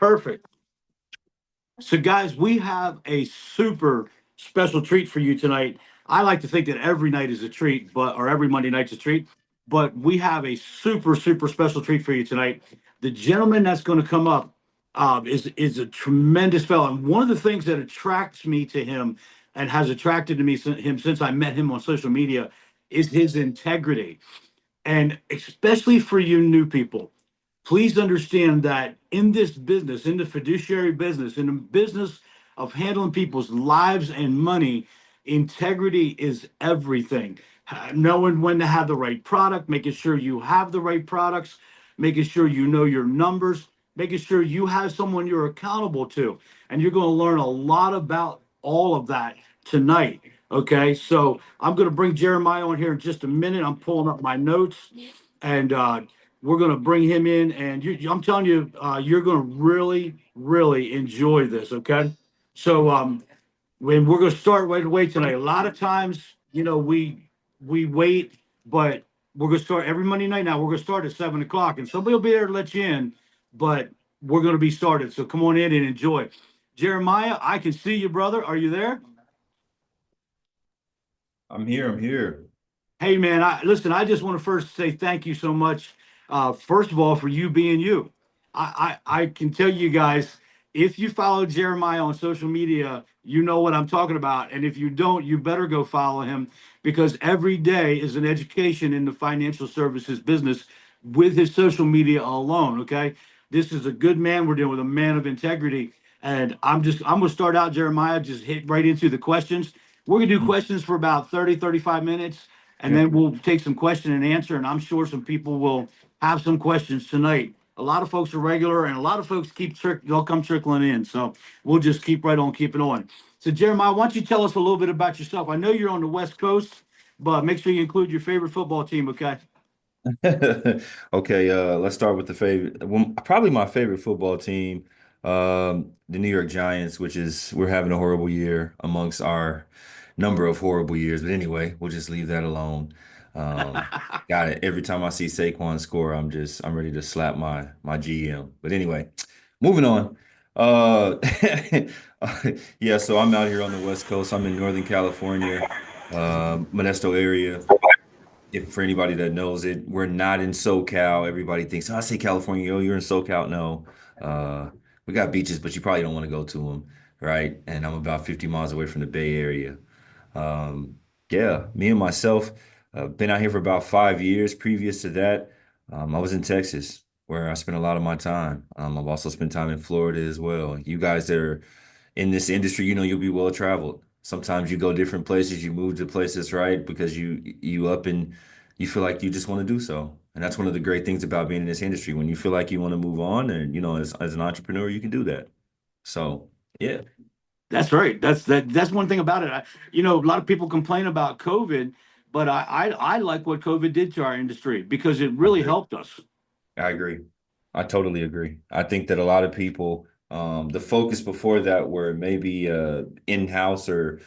Perfect. So, guys, we have a super special treat for you tonight. I like to think that every night is a treat, or every Monday night's a treat. But we have a super special treat for you tonight. The gentleman that's going to come up is a tremendous fellow, and one of the things that attracts me to him and has attracted to me him since I met him on social media is his integrity, and especially for you new people, please understand that in this business, in the fiduciary business, in the business of handling people's lives and money, integrity is everything. Knowing when to have the right product, making sure you have the right products, making sure you know your numbers, making sure you have someone you're accountable to. And you're going to learn a lot about all of that tonight. Okay, so I'm going to bring Jeremiah on here in just a minute. I'm pulling up my notes, and we're going to bring him in. And I'm telling you, you're going to really enjoy this. Okay, so when we're going to start right away tonight. A lot of times, we wait, but we're going to start every Monday night. Now we're going to start at 7 o'clock, and somebody will be there to let you in. But we're going to be started. So come on in and enjoy. Jeremiah, I can see you, brother. Are you there? I'm here. I'm here. Hey, man, listen, I just want to first say thank you so much. First of all, for you being you. I can tell you guys, if you follow Jeremiah on social media, you know what I'm talking about. And if you don't, you better go follow him, because every day is an education in the financial services business with his social media alone. Okay. This is a good man. We're dealing with a man of integrity. And I'm going to start out, Jeremiah, just hit right into the questions. We're going to do questions for about 30, 35 minutes, and Yeah. then we'll take some question and answer. And I'm sure some people will have some questions tonight. A lot of folks are regular, and a lot of folks they'll come trickling in. So we'll just keep right on keeping on. So Jeremiah, why don't you tell us a little bit about yourself? I know you're on the West Coast, but make sure you include your favorite football team. Okay. Okay, let's start with the favorite. Well, probably my favorite football team, the New York Giants, which is we're having a horrible year amongst our number of horrible years. But anyway, we'll just leave that alone. Got it. Every time I see Saquon score, I'm ready to slap my GM. But anyway, moving on. Uh, yeah, so I'm out here on the West Coast. I'm in Northern California, Modesto area. If for anybody that knows it, we're not in SoCal. Everybody thinks, oh, I say California, oh, you're in SoCal. No, we got beaches, but you probably don't want to go to them, right? And I'm about 50 miles away from the Bay Area. Um, yeah, me and myself, been out here for about 5 years. Previous to that, I was in Texas, where I spent a lot of my time. I've also spent time in Florida as well. You guys that are in this industry, you'll be well traveled. Sometimes you go different places, you move to places, right? Because you up and you feel like you just want to do so. And that's one of the great things about being in this industry. When you feel like you want to move on and as an entrepreneur, you can do that. So yeah. That's right. That's one thing about it. A lot of people complain about COVID, but I like what COVID did to our industry, because it I really agree. helped us. I agree. I totally agree. I think that a lot of people, the focus before that were maybe in-house or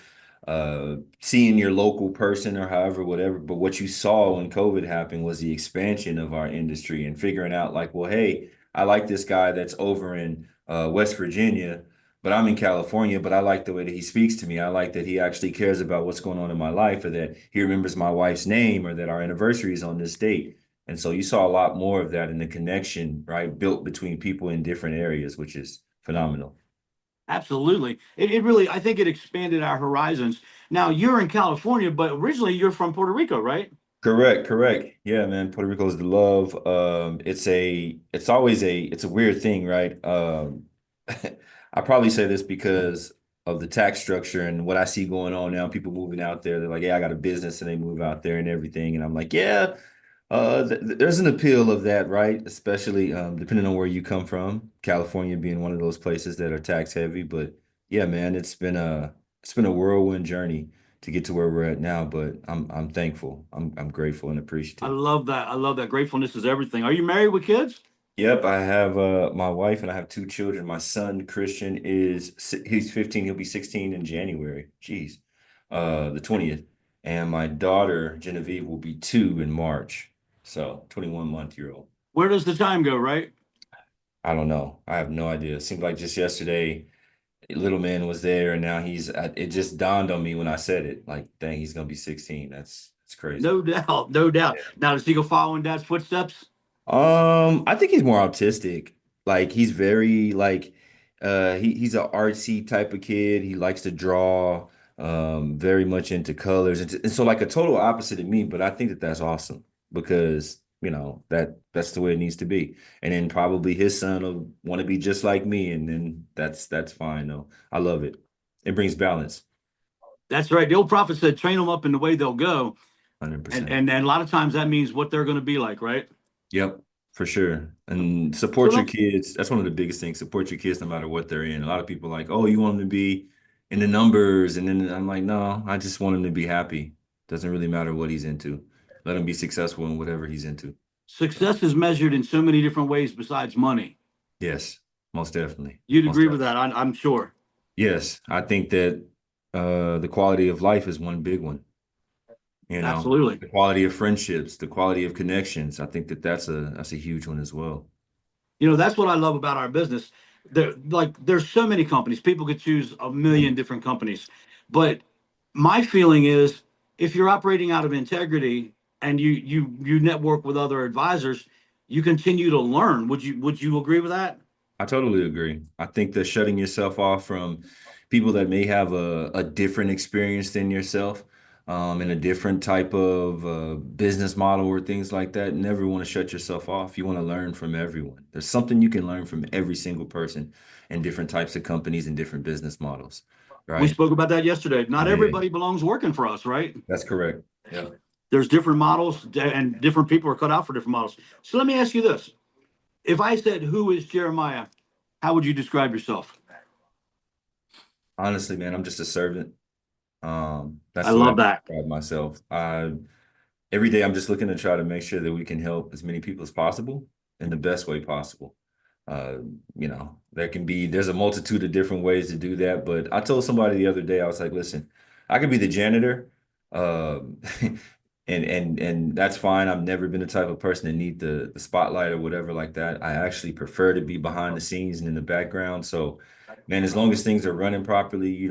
seeing your local person or however, whatever. But what you saw when COVID happened was the expansion of our industry and figuring out like, well, hey, I like this guy that's over in West Virginia, but I'm in California, but I like the way that he speaks to me. I like that he actually cares about what's going on in my life, or that he remembers my wife's name, or that our anniversary is on this date. And so you saw a lot more of that in the connection, right, built between people in different areas, which is phenomenal. Absolutely. It really, I think it expanded our horizons. Now, you're in California, but originally you're from Puerto Rico, right? Correct, correct. Yeah, man. Puerto Rico is the love. It's a weird thing, right? I probably say this because of the tax structure and what I see going on now. People moving out there, they're like, yeah, I got a business, and they move out there and everything. And I'm like, yeah, there's an appeal of that, right? Especially depending on where you come from. California being one of those places that are tax heavy. But yeah, man, it's been a whirlwind journey to get to where we're at now, but I'm thankful. I'm grateful and I appreciative. love that. I love that. Gratefulness is everything. Are you married with kids? Yep, I have my wife and I have two children. My son Christian he's 15, he'll be 16 in January. Jeez. The 20th. And my daughter Genevieve will be 2 in March. So 21-month-year-old. Where does the time go, right? I don't know. I have no idea. It seemed like just yesterday, little man was there, and now it just dawned on me when I said it. Like, dang, he's gonna be 16. That's crazy. No doubt, no doubt. Now, does he go follow in dad's footsteps? I think he's more autistic. Like he's very like he's an artsy type of kid. He likes to draw, very much into colors. And so like a total opposite of me, but I think that that's awesome because, that's the way it needs to be. And then probably his son will want to be just like me, and then that's fine though. I love it. It brings balance. That's right. The old prophet said, train them up in the way they'll go. And 100%. and a lot of times that means what they're going to be like, right? Yep, for sure. And So support your let kids. That's one of the biggest things. Support your kids no matter what they're in. A lot of people are like, oh, you want them to be in the numbers. And then I'm like, no, I just want him to be happy. Doesn't really matter what he's into. Let him be successful in whatever he's into. So, success is measured in so many different ways besides money. yes, most definitely. You'd Most agree with definitely. that, I'm sure. Yes, I think that the quality of life is one big one. Absolutely. The quality of friendships, the quality of connections. I think that that's a huge one as well. That's what I love about our business. There's so many companies. People could choose a million different companies. But my feeling is if you're operating out of integrity and you network with other advisors, you continue to learn. Would you agree with that? I totally agree. I think that shutting yourself off from people that may have a different experience than yourself, and a different type of business model or things like that, never want to shut yourself off. You want to learn from everyone. There's something you can learn from every single person and different types of companies and different business models, We right? spoke about that yesterday. Not Yeah, everybody belongs working for us, right? that's correct. Yeah. There's different models and different people are cut out for different models. So let me ask you this. If I said, who is Jeremiah? How would you describe yourself? Honestly, man, I'm just a servant. I That's the way I love that. describe myself. Every day I'm just looking to try to make sure that we can help as many people as possible in the best way possible. Uh, there's a multitude of different ways to do that, but I told somebody the other day, I was like, listen, I could be the janitor, um, and that's fine. I've never been the type of person to need the spotlight or whatever like that. I actually prefer to be behind the scenes and in the background. So, man, as long as things are running properly,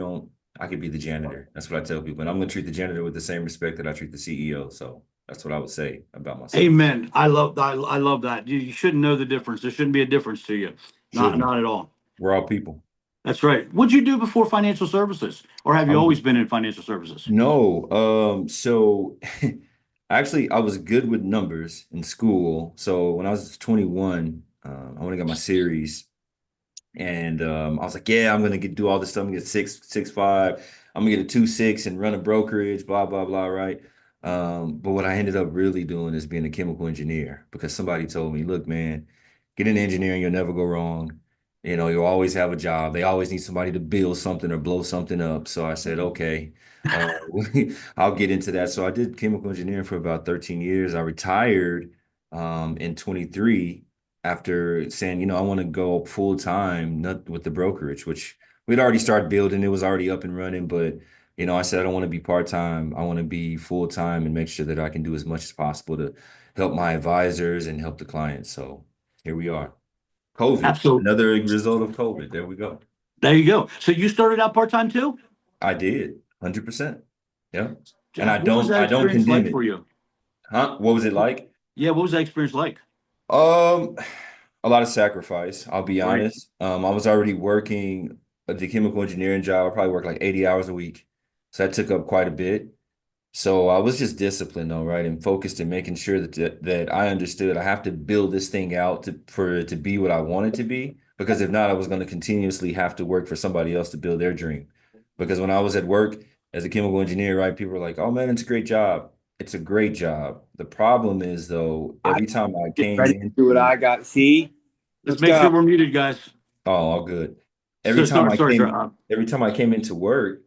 I could be the janitor. That's what I tell people. And I'm going to treat the janitor with the same respect that I treat the CEO. So that's what I would say about myself. Amen. I love that. You shouldn't know the difference. There shouldn't be a difference to you. Not Shouldn't. not at all. We're all people. That's right. What'd you do before financial services? Or have I you was always been in financial services? No, so actually I was good with numbers in school. So when I was 21, I went and got my series. And I was like, yeah, I'm gonna do all this stuff. I'm gonna get 6'5". I'm gonna get a 2.6 and run a brokerage, blah, blah, blah, right? But what I ended up really doing is being a chemical engineer because somebody told me, look, man, get into engineering, you'll never go wrong. You'll always have a job. They always need somebody to build something or blow something up. So I said, okay, uh, I'll get into that. So I did chemical engineering for about 13 years. I retired in 23 after saying, I want to go full time, not with the brokerage, which we'd already started building. It was already up and running, but I said I don't want to be part time. I want to be full time and make sure that I can do as much as possible to help my advisors and help the clients. So here we are. COVID, Absolutely. another result of COVID. There we go. There you go. So you started out part-time too? I did 100%. Yeah. And Jack, what was that I don't experience condemn like it. for you? Huh? What was it like? Yeah, what was that experience like? Um, a lot of sacrifice, I'll be Right. honest. I was already working the chemical engineering job. I probably worked like 80 hours a week. So that took up quite a bit. So I was just disciplined though, right? And focused and making sure that I understood I have to build this thing out for it to be what I want it to be. Because if not, I was going to continuously have to work for somebody else to build their dream. Because when I was at work as a chemical engineer, right, people were like, oh man, it's a great job. It's a great job. The problem is though, I every time I get came ready to see what into I got. See, Let's let's make sure go. we're muted, guys. Oh, all good. So sorry, sorry, sir. Every time I came into work,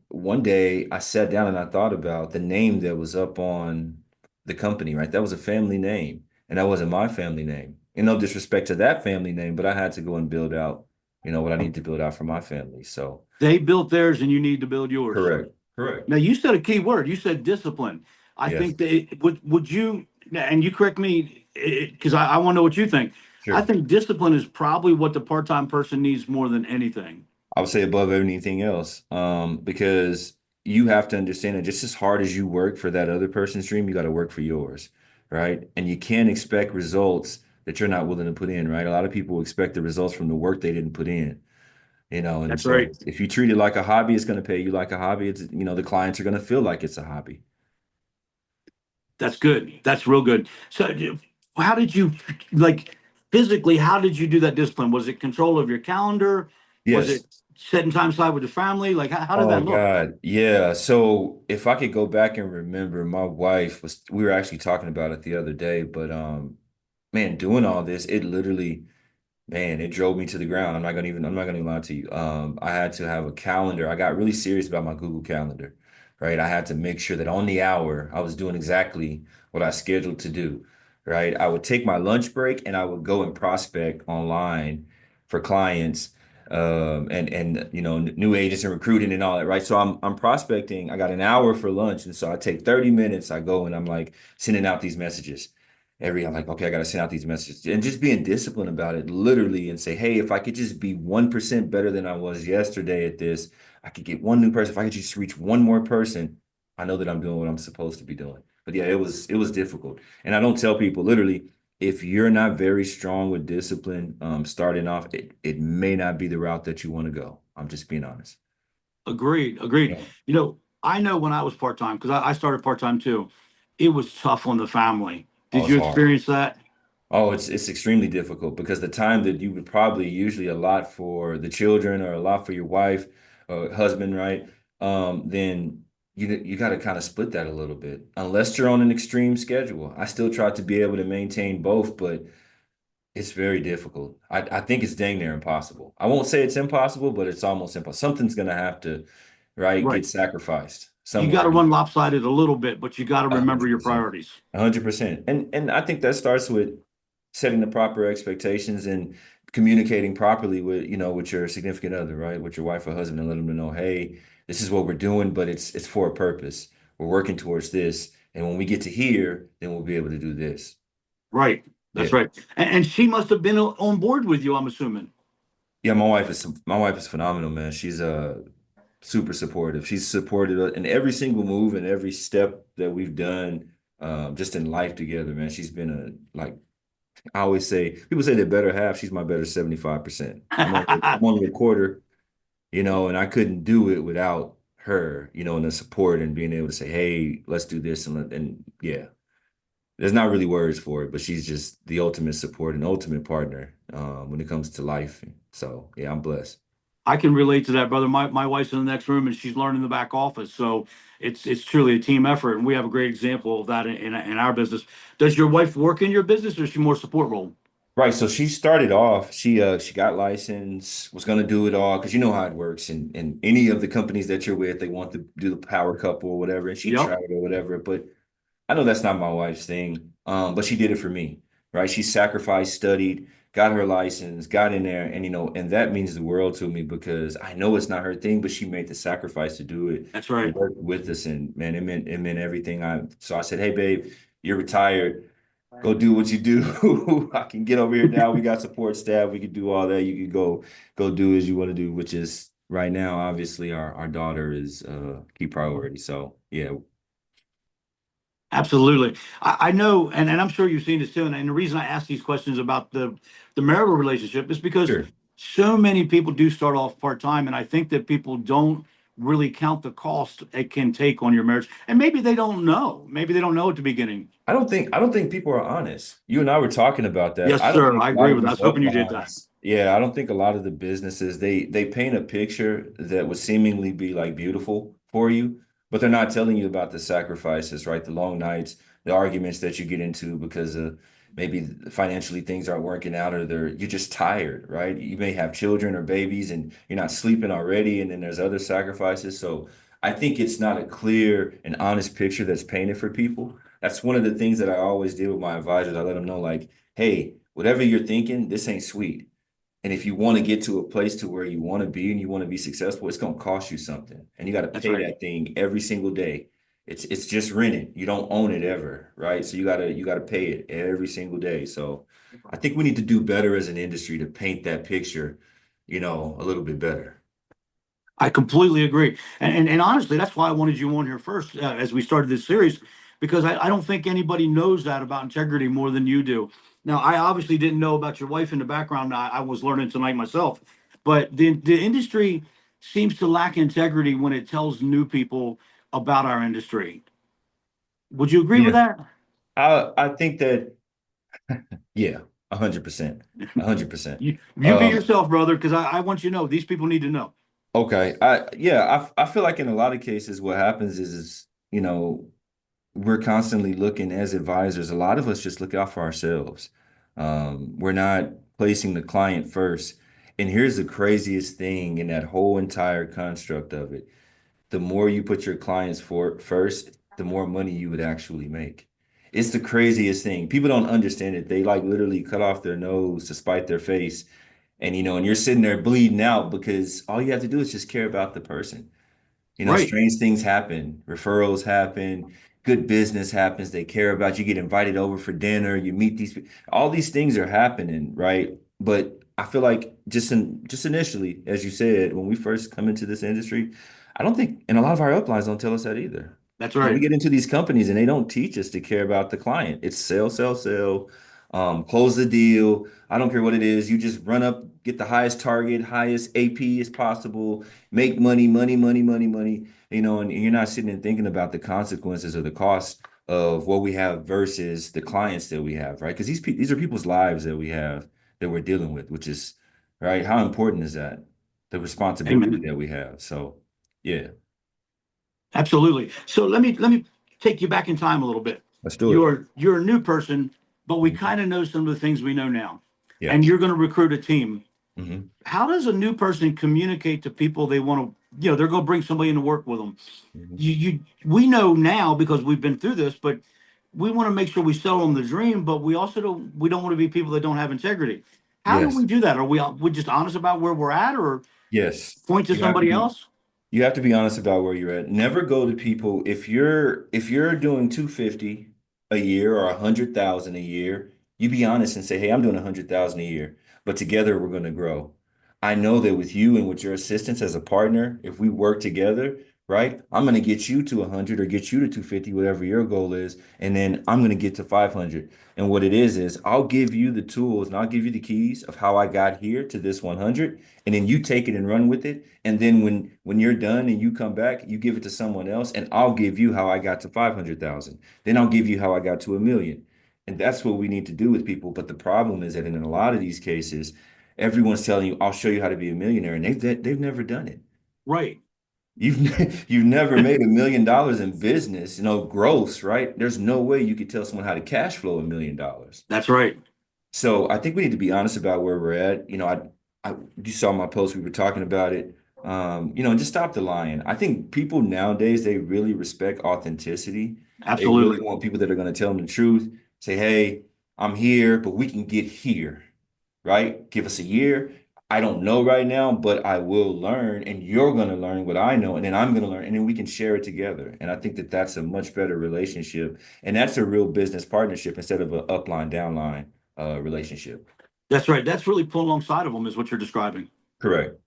one day I sat down and I thought about the name that was up on the company, right? That was a family name, and that wasn't my family name. No disrespect to that family name, but I had to go and build out, what I need to build out for my family. So, They built theirs and you need to build yours. correct, correct. Now you said a key word. You said discipline. I Yes. think that would you and you correct me because I want to know what you think. I Sure. think discipline is probably what the part-time person needs more than anything. I would say above anything else, because you have to understand that just as hard as you work for that other person's dream, you got to work for yours, right? And you can't expect results that you're not willing to put in, right? A lot of people expect the results from the work they didn't put in, and That's so right. if you treat it like a hobby, it's going to pay you like a hobby. It's, the clients are going to feel like it's a hobby. That's good. That's real good. So, how did you like physically? How did you do that discipline? Was it control of your calendar? Was Yes. it setting time aside with the family? Like, how did Oh that look? God. Yeah. So if I could go back and remember, my wife we were actually talking about it the other day, but man, doing all this, it literally, man, it drove me to the ground. I'm not gonna even lie to you. I had to have a calendar. I got really serious about my Google Calendar, right? I had to make sure that on the hour I was doing exactly what I scheduled to do, right? I would take my lunch break and I would go and prospect online for clients, and new agents and recruiting and all that, right? So I'm prospecting. I got an hour for lunch, and so I take 30 minutes. I go and I'm like sending out these messages I'm like, okay, I got to send out these messages and just being disciplined about it, literally, and say, hey, if I could just be 1% better than I was yesterday at this, I could get one new person. If I could just reach one more person, I know that I'm doing what I'm supposed to be doing. But yeah, it was difficult. And I don't tell people literally, if you're not very strong with discipline, starting off, it may not be the route that you want to go. I'm just being honest. Agreed. Agreed. Yeah. I know when I was part-time because I started part-time too. It was tough on the family. Oh, Did it's you hard. experience that? Oh, it's extremely difficult because the time that you would probably usually allot for the children or a lot for your wife or husband, right? Then you got to kind of split that a little bit. Unless you're on an extreme schedule. I still try to be able to maintain both, but it's very difficult. I think it's dang near impossible. I won't say it's impossible, but it's almost impossible. Something's gonna have to, right, Right. get sacrificed You got somewhere. to run lopsided a little bit, but you got to A remember hundred your percent. priorities. 100%. And I think that starts with setting the proper expectations and communicating properly with your significant other, right? With your wife or husband and let them know, hey, this is what we're doing, but it's for a purpose. We're working towards this. And when we get to here, then we'll be able to do this. Right. That's Yeah. right. And she must have been on board with you, I'm assuming. Yeah, my wife is phenomenal, man. She's super supportive. She's supported in every single move and every step that we've done, just in life together, man. She's been I always say, people say they're better half. She's my better 75%. I'm only a quarter, and I couldn't do it without her, and the support and being able to say, hey, let's do this. And yeah, there's not really words for it, but she's just the ultimate support and ultimate partner, when it comes to life. So yeah, I'm blessed. I can relate to that, brother. My wife's in the next room and she's learning the back office. So it's truly a team effort. And we have a great example of that in our business. Does your wife work in your business or is she more support role? Right. So she started off, she got licensed, was gonna do it all because you know how it works. And any of the companies that you're with, they want to do the power couple or whatever, and she Yep, tried or whatever. But I know that's not my wife's thing. But she did it for me, right? She sacrificed, studied, got her license, got in there, and that means the world to me because I know it's not her thing, but she made the sacrifice to do it that's and right. work with us. And man, it meant everything. So I said, hey, babe, you're retired. Go do what you do. I can get over here now. We got support staff. We can do all that. You can go do as you want to do, which is right now, obviously, our daughter is key priority. So yeah, Absolutely. I know, and I'm sure you've seen this too. And the reason I ask these questions about the marital relationship is because sure. so many people do start off part-time, and I think that people don't really count the cost it can take on your marriage. And maybe they don't know. Maybe they don't know at the beginning. I don't think people are honest. You and I were talking about that. Yes, I don't sir. think I a lot agree of with that. I these was hoping you did that. uplines, yeah, I don't think a lot of the businesses they paint a picture that would seemingly be like beautiful for you, but they're not telling you about the sacrifices, right? The long nights, the arguments that you get into because maybe financially things aren't working out or you're just tired, right? You may have children or babies and you're not sleeping already, and then there's other sacrifices. So I think it's not a clear and honest picture that's painted for people. That's one of the things that I always deal with my advisors. I let them know, like, hey, whatever you're thinking, this ain't sweet. And if you want to get to a place to where you want to be and you want to be successful, it's going to cost you something. And you got to That's pay right. that thing every single day. it's just rented. You don't own it ever, right? So you gotta pay it every single day. So I think we need to do better as an industry to paint that picture, a little bit better. I completely agree. And honestly, that's why I wanted you on here first as we started this series, because I don't think anybody knows that about integrity more than you do. Now, I obviously didn't know about your wife in the background. I was learning tonight myself, but the industry seems to lack integrity when it tells new people about our industry. Would you agree with Yeah. that? I think that yeah, 100%. 100%. You be yourself, brother, because I want you to know these people need to know. Okay. I feel like in a lot of cases what happens is we're constantly looking as advisors. A lot of us just look out for ourselves. We're not placing the client first. And here's the craziest thing in that whole entire construct of it. The more you put your clients for first, the more money you would actually make. It's the craziest thing. People don't understand it. They like literally cut off their nose to spite their face. And you're sitting there bleeding out because all you have to do is just care about the person. Right. Strange things happen, referrals happen, good business happens. They care about you, get invited over for dinner, you meet these people. All these things are happening, right? But I feel like just initially, as you said, when we first come into this industry, I don't think, and a lot of our uplines don't tell us that either. That's We right. get into these companies and they don't teach us to care about the client. It's sell, sell, sell, close the deal. I don't care what it is. You just run up, get the highest target, highest AP as possible, make money, money, money, money, money, and you're not sitting and thinking about the consequences or the cost of what we have versus the clients that we have, right? Because these are people's lives that we have that we're dealing with, which is, right? How important is that? The responsibility Amen. that we have. So, yeah, Absolutely. So let me take you back in time a little bit. let's do it. You're a new person, but we Mhm. kind of know some of the things we know now. Yeah. And you're going to recruit a team. Hmm. How does a new person communicate to people they want to, they're going to bring somebody in to work with them? Hmm. We know now because we've been through this, but we want to make sure we sell them the dream, but we don't want to be people that don't have integrity. How do we Yes. do that? Are we just honest about where we're at or Yes. point to You have to somebody be else? You have to be honest about where you're at. Never go to people if you're doing 250 a year or 100,000 a year, you be honest and say, "Hey, I'm doing 100,000 a year, but together we're going to grow." I know that with you and with your assistance as a partner, if we work together, right? I'm going to get you to 100 or get you to 250, whatever your goal is, and then I'm going to get to 500. And what it is I'll give you the tools and I'll give you the keys of how I got here to this 100, and then you take it and run with it. And then when you're done and you come back, you give it to someone else, and I'll give you how I got to 500,000. Then I'll give you how I got to 1 million. And that's what we need to do with people. But the problem is that in a lot of these cases, everyone's telling you, "I'll show you how to be a millionaire," and they've never done it. Right. You've never made $1 million in business, gross, right? There's no way you could tell someone how to cash flow $1 million. That's right. So I think we need to be honest about where we're at. You saw my post, we were talking about it. And just stop the lying. I think people nowadays, they really respect authenticity. They really Absolutely. want people that are going to tell them the truth, say, "Hey, I'm here, but we can get here," right? Give us a year. I don't know right now, but I will learn, and you're going to learn what I know, and then I'm going to learn, and then we can share it together. And I think that that's a much better relationship, and that's a real business partnership instead of an upline downline relationship. That's right. That's really pull alongside of them, is what you're describing. Correct.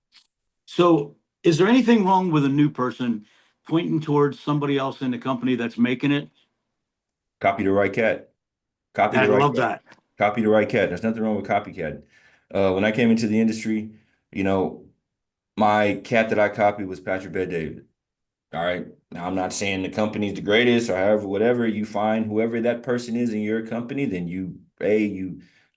So, is there anything wrong with a new person pointing towards somebody else in the company that's making it? Copy the right cat. Copy I the right love cat. that. Copy the right cat. There's nothing wrong with copycat. When I came into the industry, you know, my cat that I copied was Patrick Bet David. All right. Now, I'm not saying the company's the greatest or however, whatever you find, whoever that person is in your company, then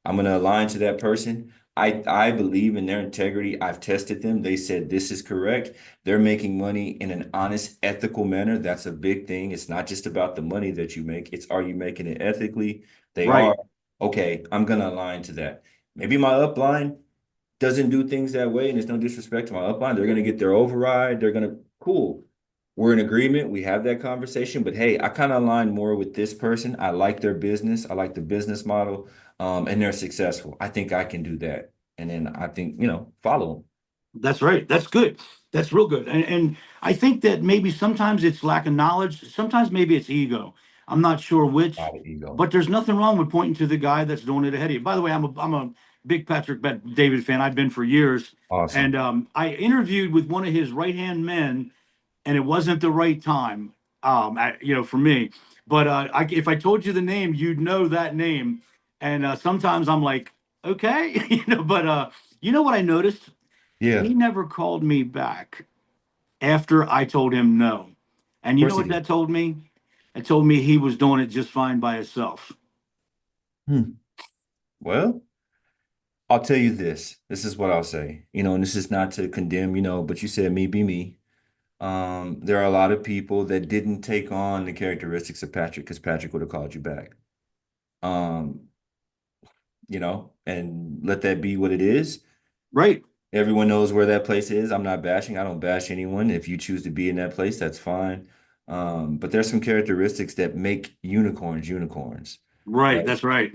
I'm going to align to that person. I believe in their integrity. I've tested them. They said this is correct. They're making money in an honest, ethical manner. That's a big thing. It's not just about the money that you make. It's, are you making it ethically? They are. Right. Okay, I'm going to align to that. Maybe my upline doesn't do things that way, and it's no disrespect to my upline. They're going to get their override. They're going to, cool. We're in agreement. We have that conversation. But hey, I kind of align more with this person. I like their business. I like the business model, and they're successful. I think I can do that. And then I think, follow them. That's right. That's good. That's real good. And I think that maybe sometimes it's lack of knowledge. Sometimes maybe it's ego. I'm not sure A which, lot of ego. but there's nothing wrong with pointing to the guy that's doing it ahead of you. By the way, I'm a big Patrick Bet David fan. I've been for years. Awesome. And I interviewed with one of his right hand men, and it wasn't the right time, for me. But if I told you the name, you'd know that name. And sometimes I'm like, okay, but you know what I noticed? Yeah, He of never called me back after I told him no. And you know course he what did. that told me? It told me he was doing it just fine by himself. Hmm. Well, I'll tell you this. This is what I'll say. And this is not to condemn, but you said me be me. There are a lot of people that didn't take on the characteristics of Patrick because Patrick would have called you back. Um, and let that be what it is. Right, Everyone knows where that place is. I'm not bashing. I don't bash anyone. If you choose to be in that place, that's fine. But there's some characteristics that make unicorns unicorns, right. right? That's right.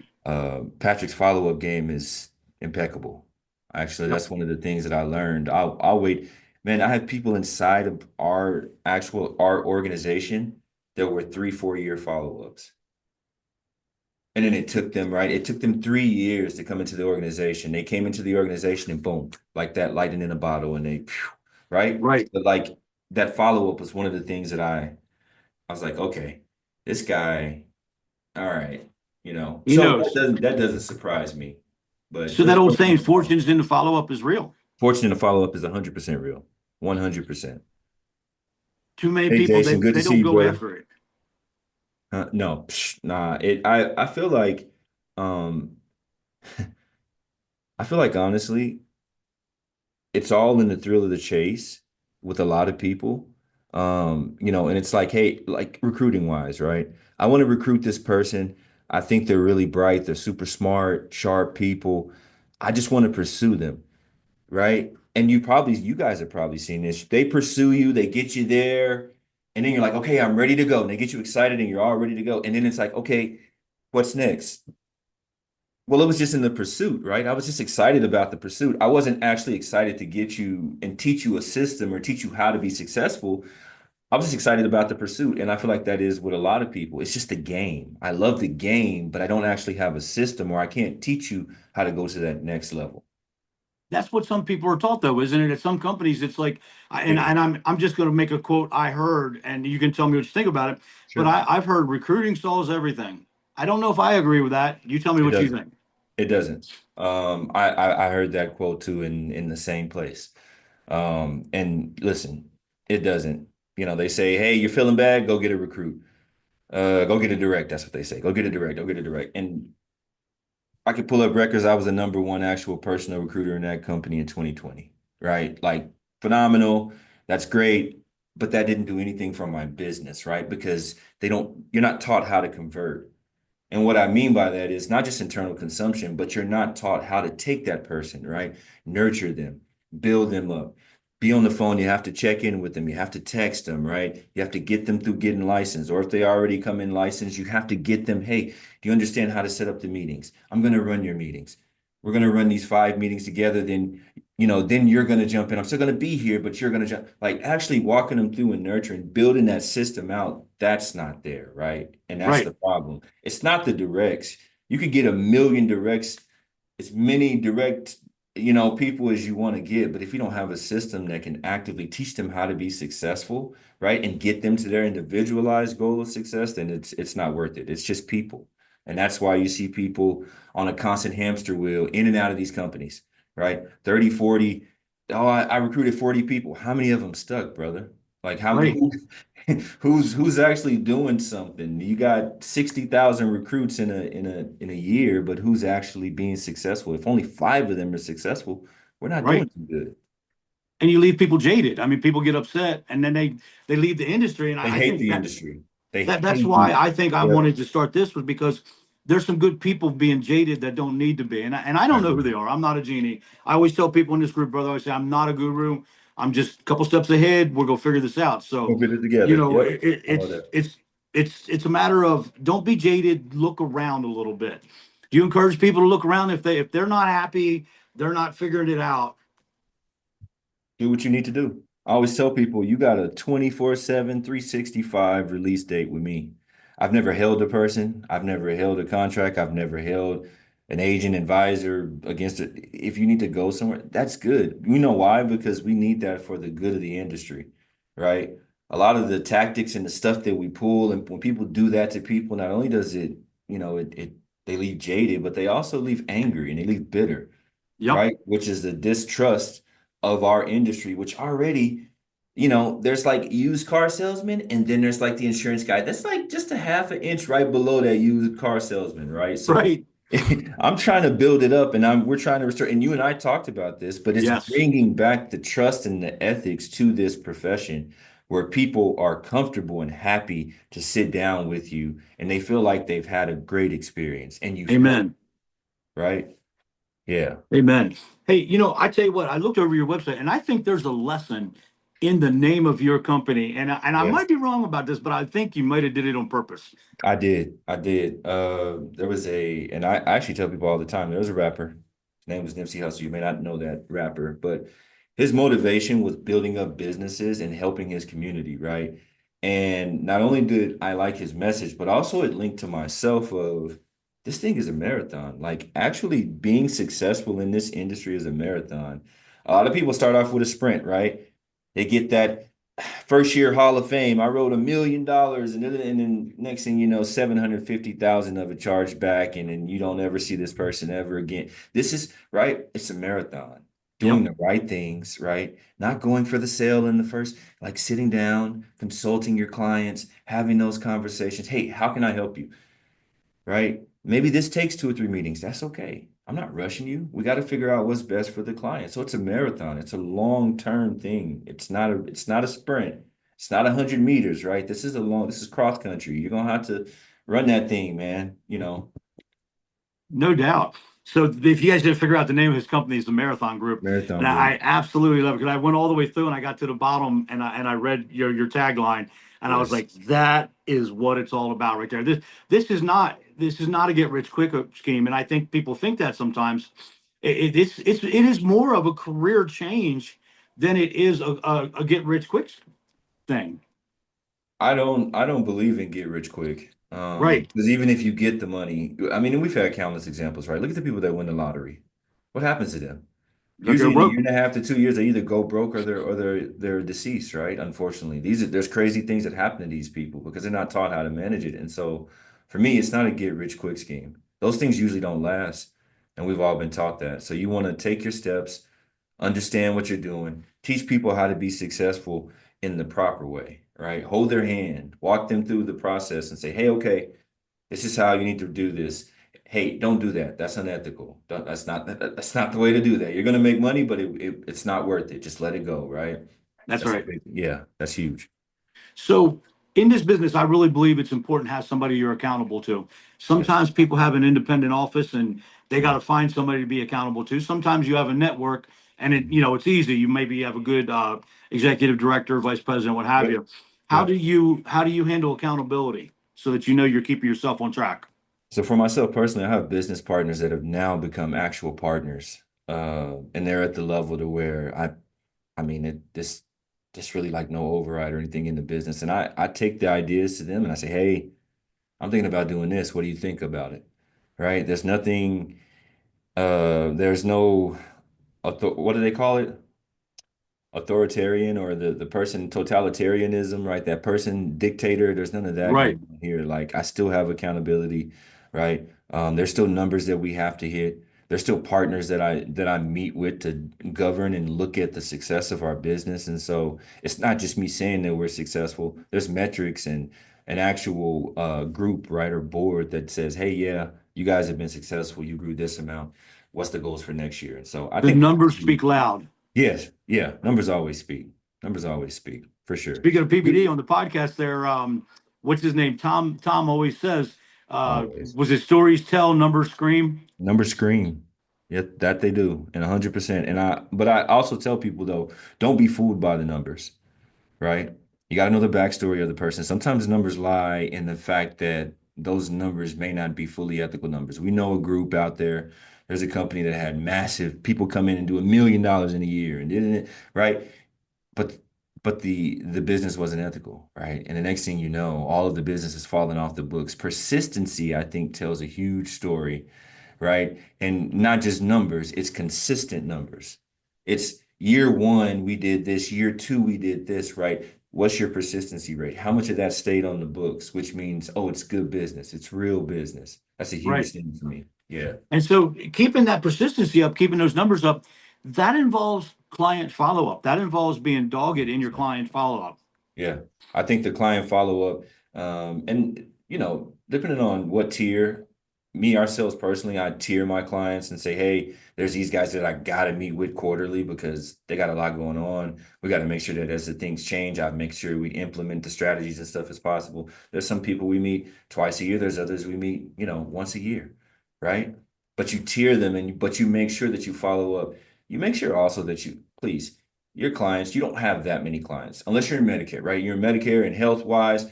Patrick's follow-up game is impeccable. Actually, Yep. that's one of the things that I learned. I'll wait. Man, I have people inside of our organization that were 3, 4 year follow-ups. And then it took them 3 years to come into the organization. They came into the organization and boom, like that lightning in a bottle, and right? Right. But like that follow-up was one of the things that I was like, okay, this guy, all right, He So that knows. doesn't surprise me. But So let's that old go to saying, the follow-up. fortunes in the follow up is real. Fortunate to follow up is 100% real. 100%. Too many Hey people, Jason, good to they see don't you, go brother. after it. No, nah. I feel like um I feel like honestly, it's all in the thrill of the chase with a lot of people. And it's like, hey, like recruiting wise, right? I want to recruit this person. I think they're really bright, they're super smart, sharp people. I just want to pursue them, right? And you guys have probably seen this. They pursue you, they get you there, and then you're like, okay, I'm ready to go. And they get you excited and you're all ready to go. And then it's like, okay, what's next? Well, it was just in the pursuit, right? I was just excited about the pursuit. I wasn't actually excited to get you and teach you a system or teach you how to be successful. I was just excited about the pursuit. And I feel like that is with a lot of people. It's just the game. I love the game, but I don't actually have a system or I can't teach you how to go to that next level. That's what some people are taught, though, isn't it? At some companies, it's like, and Yeah, I'm just going to make a quote I heard, and you can tell me what you think about it. But sure. I've heard recruiting solves everything. I don't know if I agree with that. You tell me It what you doesn't. think. It doesn't. I heard that quote too in the same place. And listen, it doesn't. They say, hey, you're feeling bad, go get a recruit. Go get a direct. That's what they say. Go get a direct. Go get a direct. And I could pull up records. I was the number one actual personal recruiter in that company in 2020. Right? Like phenomenal. That's great. But that didn't do anything for my business, right? Because you're not taught how to convert. And what I mean by that is not just internal consumption, but you're not taught how to take that person, right? Nurture them, build them up. Be on the phone, you have to check in with them, you have to text them, right? You have to get them through getting licensed. Or if they already come in licensed, you have to get them, hey, do you understand how to set up the meetings? I'm going to run your meetings. We're going to run these 5 meetings together. Then you're going to jump in. I'm still going to be here, but you're going to jump. Like actually walking them through and nurturing, building that system out, that's not there, right? And that's the Right. problem. It's not the directs. You could get a million directs, as many direct, people as you want to get, but if you don't have a system that can actively teach them how to be successful, right, and get them to their individualized goal of success, then it's not worth it. It's just people. And that's why you see people on a constant hamster wheel in and out of these companies, right? 30, 40. Oh, I recruited 40 people. How many of them stuck, brother? Like Right. who's actually doing something? You got 60,000 recruits in a year, but who's actually being successful? If only 5 of them are successful, we're not doing Right. too good. And you leave people jaded. I mean, people get upset, and then they leave the industry. And They I hate think the that industry. They that's hate why the I think I Yep, wanted to start this was because there's some good people being jaded that don't need to be, and I I don't know who agree. they are. I'm not a genie. I always tell people in this group, brother, I say I'm not a guru. I'm just a couple steps ahead. We're gonna figure this out. So, We'll get it together. Yep. I love it's that. it's a matter of don't be jaded. Look around a little bit. Do you encourage people to look around if they're not happy, they're not figuring it out? Do what you need to do. I always tell people you got a 24/7, 365 release date with me. I've never held a person, I've never held a contract, I've never held an agent advisor against it. If you need to go somewhere, that's good. You know why? Because we need that for the good of the industry, right? A lot of the tactics and the stuff that we pull, and when people do that to people, not only does it, it they leave jaded, but they also leave angry and they leave bitter, Yep. right? Which is the distrust of our industry, which already, there's like used car salesman, and then there's like the insurance guy. That's like just a half an inch right below that used car salesman, right? So Right. I'm trying to build it up, and we're trying to restore. And you and I talked about this, but it's Yes. bringing back the trust and the ethics to this profession, where people are comfortable and happy to sit down with you, and they feel like they've had a great experience, and you've heard, Amen. right? Yeah. Amen. Hey, I tell you what, I looked over your website and I think there's a lesson in the name of your company. And I Yes. might be wrong about this, but I think you might have did it on purpose. I did. I did. There was and I actually tell people all the time, there was a rapper. His name was Nipsey Hussle. You may not know that rapper, but his motivation was building up businesses and helping his community, right? And not only did I like his message, but also it linked to myself of this thing is a marathon. Like actually being successful in this industry is a marathon. A lot of people start off with a sprint, right? They get that first year Hall of Fame. I wrote $1 million, and then next thing you know, 750,000 of it charged back, and then you don't ever see this person ever again. This is right. It's a marathon. Doing Yep. the right things, right? Not going for the sale in the first, like sitting down, consulting your clients, having those conversations. Hey, how can I help you? Right? Maybe this takes 2 or 3 meetings. That's okay. I'm not rushing you. We got to figure out what's best for the client. So it's a marathon. It's a long-term thing. It's not a sprint. It's not 100 meters, right? This is cross country. You're gonna have to run that thing, man. No doubt. So if you guys didn't figure out the name of his company, it's the Marathon Group, Marathon and group. I absolutely love it because I went all the way through and I got to the bottom and I read your tagline and I was Yes. like, that is what it's all about right there. This is not a get rich quick scheme, and I think people think that sometimes. It is more of a career change than it is a get rich quick thing. I don't believe in get rich quick. Right. Because even if you get the money, I mean, and we've had countless examples, right? Look at the people that win the lottery. What happens to them? Go Usually in a year broke. and a half to 2 years, they either go broke or they're deceased, right? Unfortunately. There's crazy things that happen to these people because they're not taught how to manage it. And so for me, it's not a get rich quick scheme. Those things usually don't last. And we've all been taught that. So you want to take your steps, understand what you're doing, teach people how to be successful in the proper way, right? Hold their hand, walk them through the process and say, hey, okay, this is how you need to do this. Hey, don't do that. That's unethical. That's not the way to do that. You're gonna make money, but it's not worth it. Just let it go, right? That's That's a right. big, yeah, that's huge. So in this business, I really believe it's important to have somebody you're accountable to. Yes. Sometimes people have an independent office and they got Yeah. to find somebody to be accountable to. Sometimes you have a network and it's easy. You maybe have a good executive director, vice president, what have Yep. you. Yep. How do you handle accountability so that you're keeping yourself on track? So for myself personally, I have business partners that have now become actual partners. And they're at the level to where I mean this really like no override or anything in the business. And I take the ideas to them and I say, hey, I'm thinking about doing this. What do you think about it? Right? There's no what do they call it? Authoritarian, or the person totalitarianism, right? That person dictator. There's none of that Right. going on here. Like I still have accountability, right? There's still numbers that we have to hit. There's still partners that I meet with to govern and look at the success of our business. And so it's not just me saying that we're successful. There's metrics and an actual group, right, or board that says, hey, yeah, you guys have been successful. You grew this amount. What's the goals for next year? And so I The think that's numbers huge. speak loud. Yes, yeah. Numbers always speak. Numbers always speak for sure. Speaking of PPD on the podcast there, what's his name? Tom always says, Always. was it stories tell, numbers scream? Numbers scream. Yeah, that they do, and 100%. But I also tell people though, don't be fooled by the numbers, right? You got to know the backstory of the person. Sometimes numbers lie in the fact that those numbers may not be fully ethical numbers. We know a group out there. There's a company that had massive people come in and do $1 million in a year and didn't it, right? But but the business wasn't ethical, right? And the next thing you know, all of the business is falling off the books. Persistency, I think, tells a huge story, right? And not just numbers, it's consistent numbers. It's year one, we did this, year two, we did this, right? What's your persistency rate? How much of that stayed on the books, which means, oh, it's good business, it's real business. That's a huge Right. thing for me. Yeah. And so keeping that persistency up, keeping those numbers up, that involves client follow up. That involves being dogged in your client follow up. Yeah, I think the client follow up, and depending on what tier, me ourselves personally, I tier my clients and say, hey, there's these guys that I gotta meet with quarterly because they got a lot going on. We got to make sure that as the things change, I make sure we implement the strategies and stuff as possible. There's some people we meet twice a year. There's others we meet, once a year, right? But you tier them but you make sure that you follow up. You make sure also that you please your clients, you don't have that many clients unless you're in Medicare, right? You're in Medicare and health wise,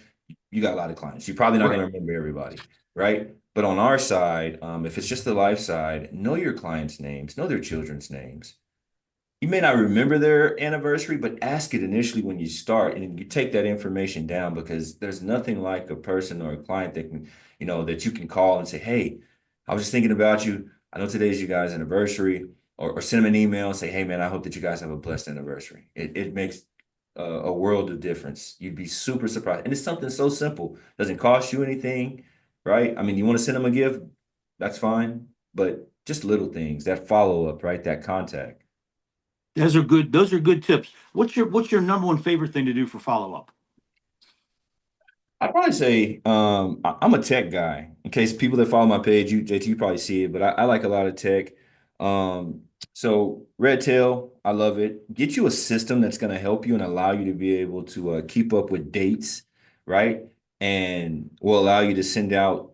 you got a lot of clients. You're probably not going Right. to remember everybody, right? But on our side, if it's just the life side, know your clients' names, know their children's names. You may not remember their anniversary, but ask it initially when you start and you take that information down because there's nothing like a person or a client that can, that you can call and say, hey, I was just thinking about you. I know today's you guys' anniversary, or send them an email and say, hey, man, I hope that you guys have a blessed anniversary. It makes a world of difference. You'd be super surprised. And it's something so simple. Doesn't cost you anything, right? I mean, you want to send them a gift, that's fine, but just little things, that follow up, right? That contact. Those are good. Those are good tips. What's your number one favorite thing to do for follow up? I'd probably say I'm a tech guy. In case people that follow my page, JT, you probably see it, but I like a lot of tech. So Redtail, I love it. Get you a system that's going to help you and allow you to be able to keep up with dates, right? And will allow you to send out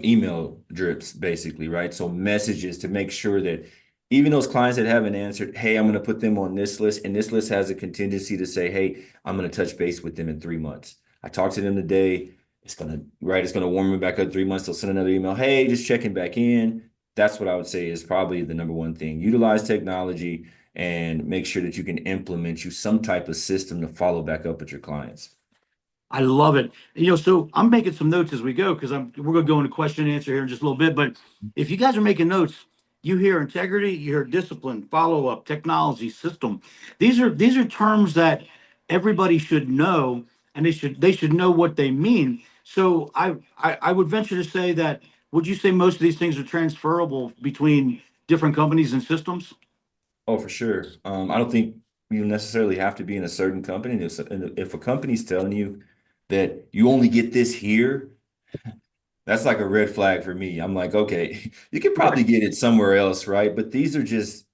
email drips, basically, right? So messages to make sure that even those clients that haven't answered, hey, I'm going to put them on this list, and this list has a contingency to say, hey, I'm going to touch base with them in 3 months. I talked to them today. It's gonna warm me back up 3 months. They'll send another email. Hey, just checking back in. That's what I would say is probably the number one thing. Utilize technology and make sure that you can implement you some type of system to follow back up with your clients. I love it. So I'm making some notes as we go because we're going to go into question and answer here in just a little bit. But if you guys are making notes, you hear integrity, you hear discipline, follow up, technology, system. These are terms that everybody should know, and they should know what they mean. So I would venture to say that would you say most of these things are transferable between different companies and systems? Oh, for sure. I don't think you necessarily have to be in a certain company. If a company's telling you that you only get this here, that's like a red flag for me. I'm like, okay, you could probably get it somewhere else, right? But these are just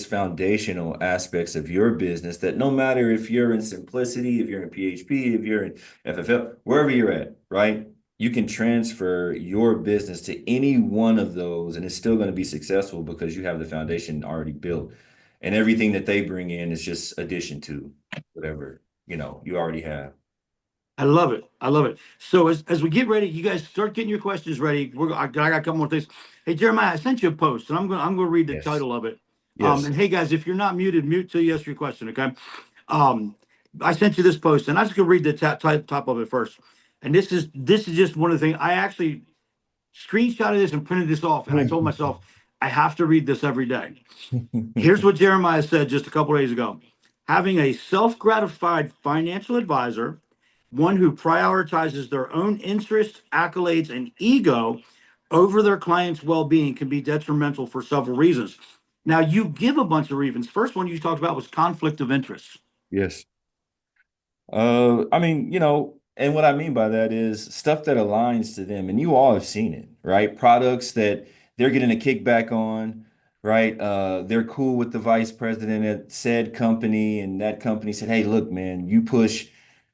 foundational aspects of your business that no matter if you're in Simplicity, if you're in PHP, if you're in FFL, wherever you're at, right? You can transfer your business to any one of those and it's still going to be successful because you have the foundation already built. And everything that they bring in is just addition to whatever, you already have. I love it. I love it. So as we get ready, you guys start getting your questions ready. I got a couple more things. Hey Jeremiah, I sent you a post, and I'm gonna read the Yes. title of it. Yes. And hey guys, if you're not muted, mute till you ask your question. Okay. Um, I sent you this post, and I'm just gonna read the top of it first. And this is just one of the things I actually screenshotted this and printed this off, and I told myself I have to read this every day. Here's what Jeremiah said just a couple days ago. Having a self-gratified financial advisor, one who prioritizes their own interests, accolades, and ego over their clients' well-being can be detrimental for several reasons. Now, you give a bunch of reasons. First one you talked about was conflict of interest. Yes. I mean, and what I mean by that is stuff that aligns to them, and you all have seen it, right? Products that they're getting a kickback on, right? They're cool with the vice president at said company, and that company said, "Hey, look, man, you push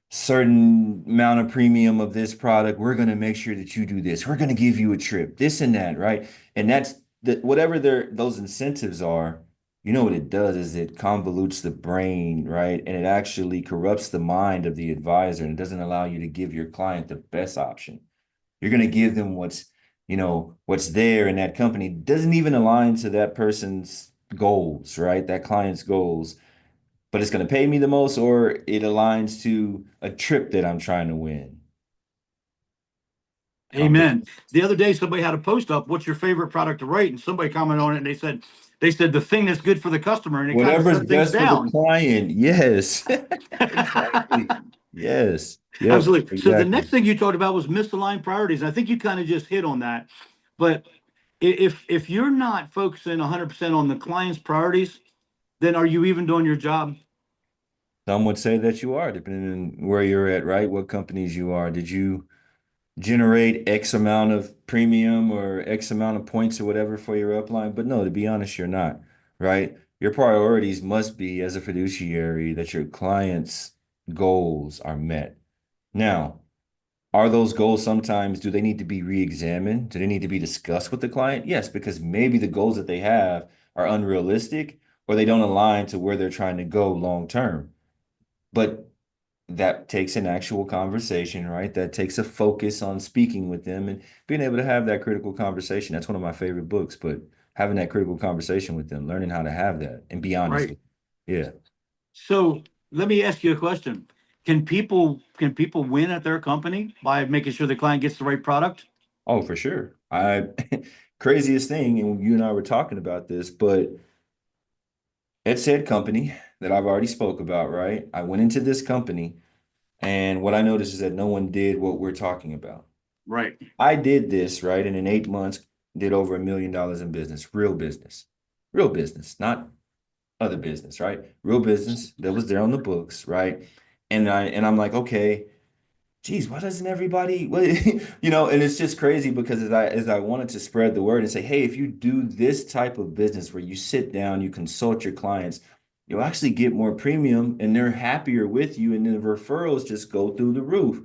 certain amount of premium of this product. We're going to make sure that you do this. We're going to give you a trip, this and that, right?" And that's whatever those incentives are. You know what it does is it convolutes the brain, right? And it actually corrupts the mind of the advisor and it doesn't allow you to give your client the best option. You're going to give them what's there in that company doesn't even align to that person's goals, right? That client's goals. but it's going to pay me the most, or it aligns to a trip that I'm trying to win. Amen. Competition. The other day, somebody had a post up, "What's your favorite product to rate?" And somebody commented on it, and they said the thing that's good for the customer, and it kind of Whatever's shut things best for the down. client. Yes. Exactly. Yes. Yep. Absolutely. So the Exactly. next thing you talked about was misaligned priorities. I think you kind of just hit on that. But if you're not focusing 100% on the client's priorities, then are you even doing your job? Some would say that you are, depending on where you're at, right? What companies you are. Did you generate X amount of premium or X amount of points or whatever for your upline? But no, to be honest, you're not, right? Your priorities must be as a fiduciary that your clients' goals are met. Now, are those goals sometimes, do they need to be re-examined? Do they need to be discussed with the client? Yes, because maybe the goals that they have are unrealistic or they don't align to where they're trying to go long term. But that takes an actual conversation, right? That takes a focus on speaking with them and being able to have that critical conversation. That's one of my favorite books, but having that critical conversation with them, learning how to have that and be honest Right. with them. Yeah. So let me ask you a question. Can people win at their company by making sure the client gets the right product? Oh, for sure. I craziest thing, and you and I were talking about this, but at said company that I've already spoke about, right? I went into this company and what I noticed is that no one did what we're talking about. Right. I did this, right? And in 8 months, did over $1 million in business, real business, not other business, right? Real business that was there on the books, right? And I'm like, okay, geez, why doesn't everybody, what, and it's just crazy because as I wanted to spread the word and say, hey, if you do this type of business where you sit down, you consult your clients, you'll actually get more premium and they're happier with you, and then the referrals just go through the roof.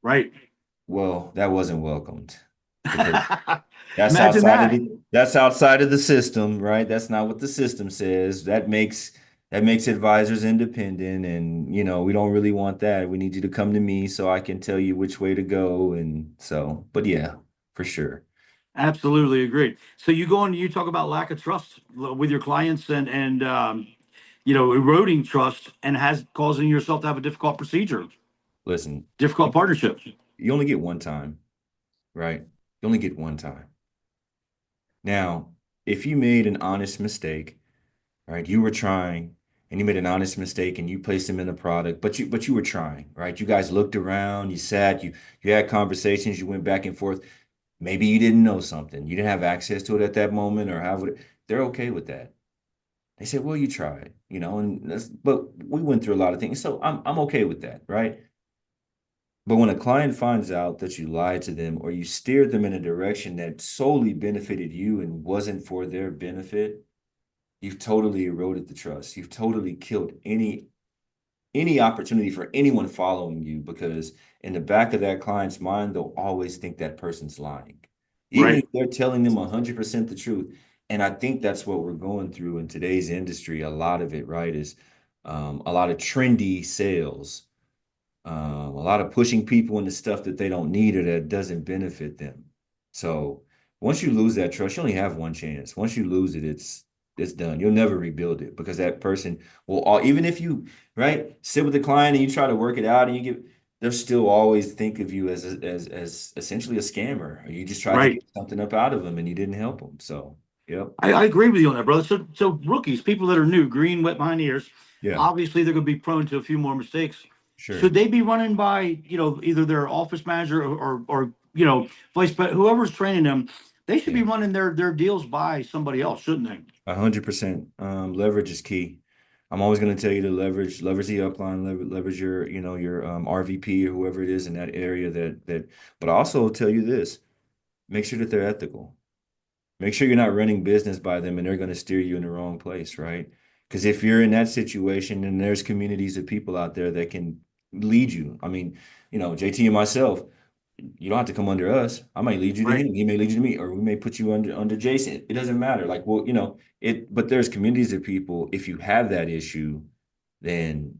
Right. Well, that wasn't welcomed because Imagine that. that's outside of the system, right? That's not what the system says. That makes advisors independent, and we don't really want that. We need you to come to me so I can tell you which way to go. And so, but yeah, for sure. Absolutely agreed. So you go on, you talk about lack of trust with your clients and eroding trust and has causing yourself to have a difficult procedure, Listen, difficult partnership. you only get one time, right? You only get one time. Now, if you made an honest mistake, right? You were trying and you made an honest mistake and you placed them in the product, but you were trying, right? You guys looked around, you sat, you had conversations, you went back and forth. Maybe you didn't know something. You didn't have access to it at that moment, or how would it, they're okay with that. They said, well, you tried, and but we went through a lot of things. So I'm okay with that, right? But when a client finds out that you lied to them or you steered them in a direction that solely benefited you and wasn't for their benefit, you've totally eroded the trust. You've totally killed any opportunity for anyone following you, because in the back of that client's mind, they'll always think that person's lying, even if Right. they're telling them 100% the truth. And I think that's what we're going through in today's industry. A lot of it, right, is a lot of trendy sales, a lot of pushing people into stuff that they don't need or that doesn't benefit them. So once you lose that trust, you only have one chance. Once you lose it, it's done. You'll never rebuild it, because that person will even if you right sit with the client and you try to work it out and they'll still always think of you as essentially a scammer, or you just tried to Right. get something up out of them and you didn't help them. So yep, I agree with you on that, brother. So rookies, people that are new, green, wet behind the ears, yeah, obviously they're going to be prone to a few more mistakes. Should sure, they be running by, either their office manager or whoever's training them? They should be yeah. running their deals by somebody else, shouldn't they? 100%. Leverage is key. I'm always going to tell you to leverage the upline, leverage your RVP or whoever it is in that area but I also tell you this, make sure that they're ethical. Make sure you're not running business by them and they're going to steer you in the wrong place, right? Because if you're in that situation, then there's communities of people out there that can lead you. I mean, JT and myself, you don't have to come under us. I might lead you to Right. him. He may lead you to me, or we may put you under Jason. It doesn't matter. Like, well, but there's communities of people. If you have that issue, then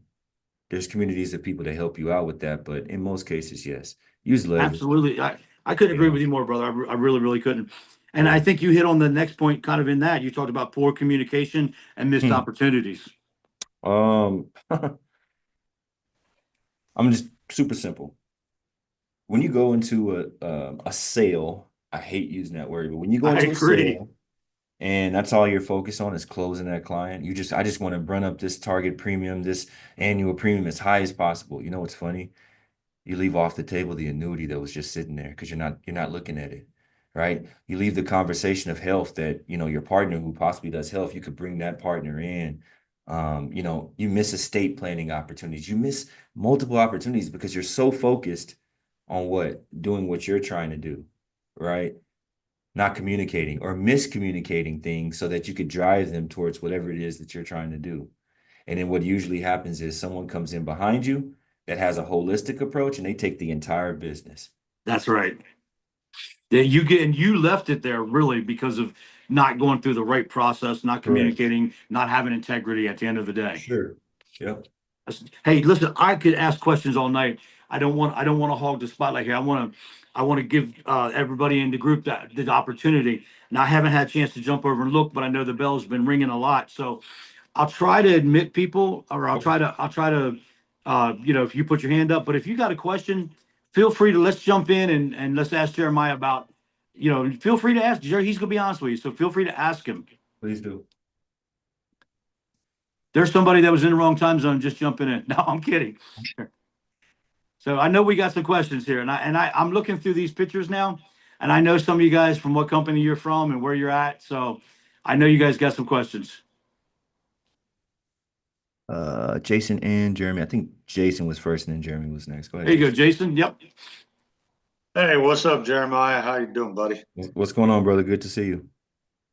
there's communities of people to help you out with that. But in most cases, yes, use leverage. Absolutely. I couldn't agree Yeah. with you more, brother. I really, really couldn't. And I Yeah. think you hit on the next point kind of in that. You talked about poor communication and missed Hmm. opportunities. I'm just super simple. When you go into a sale, I hate using that word, but when you go I into a agree. sale and that's all you're focused on is closing that client, I just want to run up this target premium, this annual premium as high as possible. You know what's funny? You leave off the table the annuity that was just sitting there because you're not looking at it, right? You leave the conversation of health that, you know, your partner who possibly does health, you could bring that partner in. You know, you miss estate planning opportunities. You miss multiple opportunities because you're so focused on doing what you're trying to do, right? Not communicating or miscommunicating things so that you could drive them towards whatever it is that you're trying to do. And then what usually happens is someone comes in behind you that has a holistic approach and they take the entire business. That's right. Yeah, you left it there really because of not going through the right process, not Correct. communicating, not having integrity at the end of the day. Sure. Yep. Hey, listen, I could ask questions all night. I don't want to hog the spotlight here. I want to give everybody in the group that the opportunity. Now I haven't had a chance to jump over and look, but I know the bell's been ringing a lot. So I'll try to admit people, or Okay. I'll try to, if you put your hand up. But if you got a question, feel free to let's jump in and let's ask Jeremiah about, feel free to ask Jerry. He's gonna be honest with you, so feel free to ask him. Please do. There's somebody that was in the wrong time zone just jumping in. No, I'm kidding. So I know we got some questions here, and I'm looking through these pictures now, and I know some of you guys from what company you're from and where you're at. So I know you guys got some questions. Jason and Jeremy. I think Jason was first and then Jeremy was next. Go ahead, There you go, Jason. Jason. Yep. Hey, what's up, Jeremiah? How you doing, buddy? What's going on, brother? Good to see you.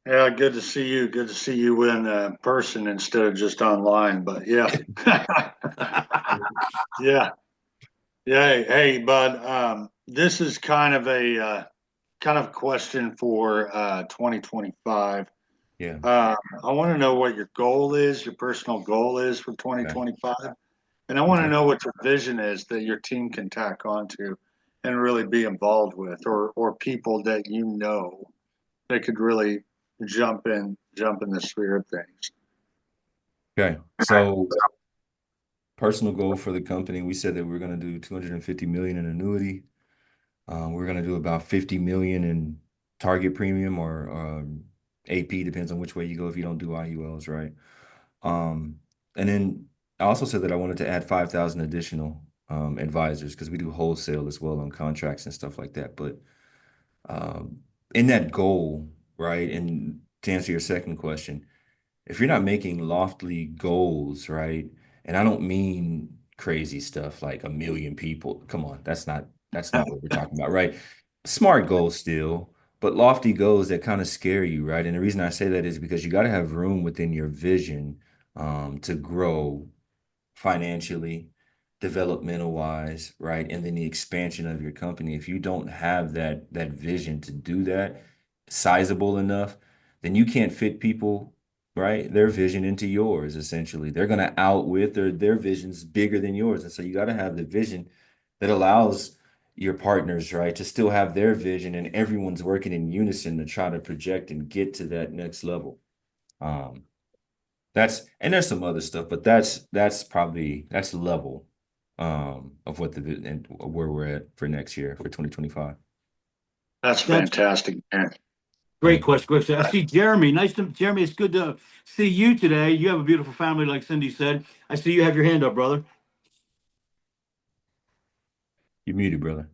Yeah, good to see you. Good to see you in person instead of just online. But yeah, yeah, yeah. Hey, bud. This is kind of question for 2025. Yeah. I want to know what your goal is, your personal goal is for Okay. 2025, and I want to Okay. know what your vision is that your team can tack onto and really be involved with, or people that you know that could really jump in the sphere of things. Okay. So personal goal for the company, we said that we're going to do 250 million in annuity. We're going to do about 50 million in target premium or AP, depends on which way you go if you don't do IULs, right? Um, and then I also said that I wanted to add 5,000 additional advisors because we do wholesale as well on contracts and stuff like that. But um, in that goal, right? And to answer your second question, if you're not making lofty goals, right? And I don't mean crazy stuff like a million people. Come on, that's not what we're talking about, right? Smart goals still, but lofty goals that kind of scare you, right? And the reason I say that is because you got to have room within your vision to grow financially, developmental wise, right? And then the expansion of your company. If you don't have that vision to do that sizable enough, then you can't fit people, right? Their vision into yours, essentially. They're gonna outwit their vision's bigger than yours. And so you got to have the vision that allows your partners, right, to still have their vision and everyone's working in unison to try to project and get to that next level. Um, that's and there's some other stuff, but that's level of what and where we're at for next year for 2025. That's That's fantastic, man. great Thank you. question. Great question. I see Jeremy. Jeremy. It's good to see you today. You have a beautiful family, like Cindy said. I see you have your hand up, brother. You're muted, brother.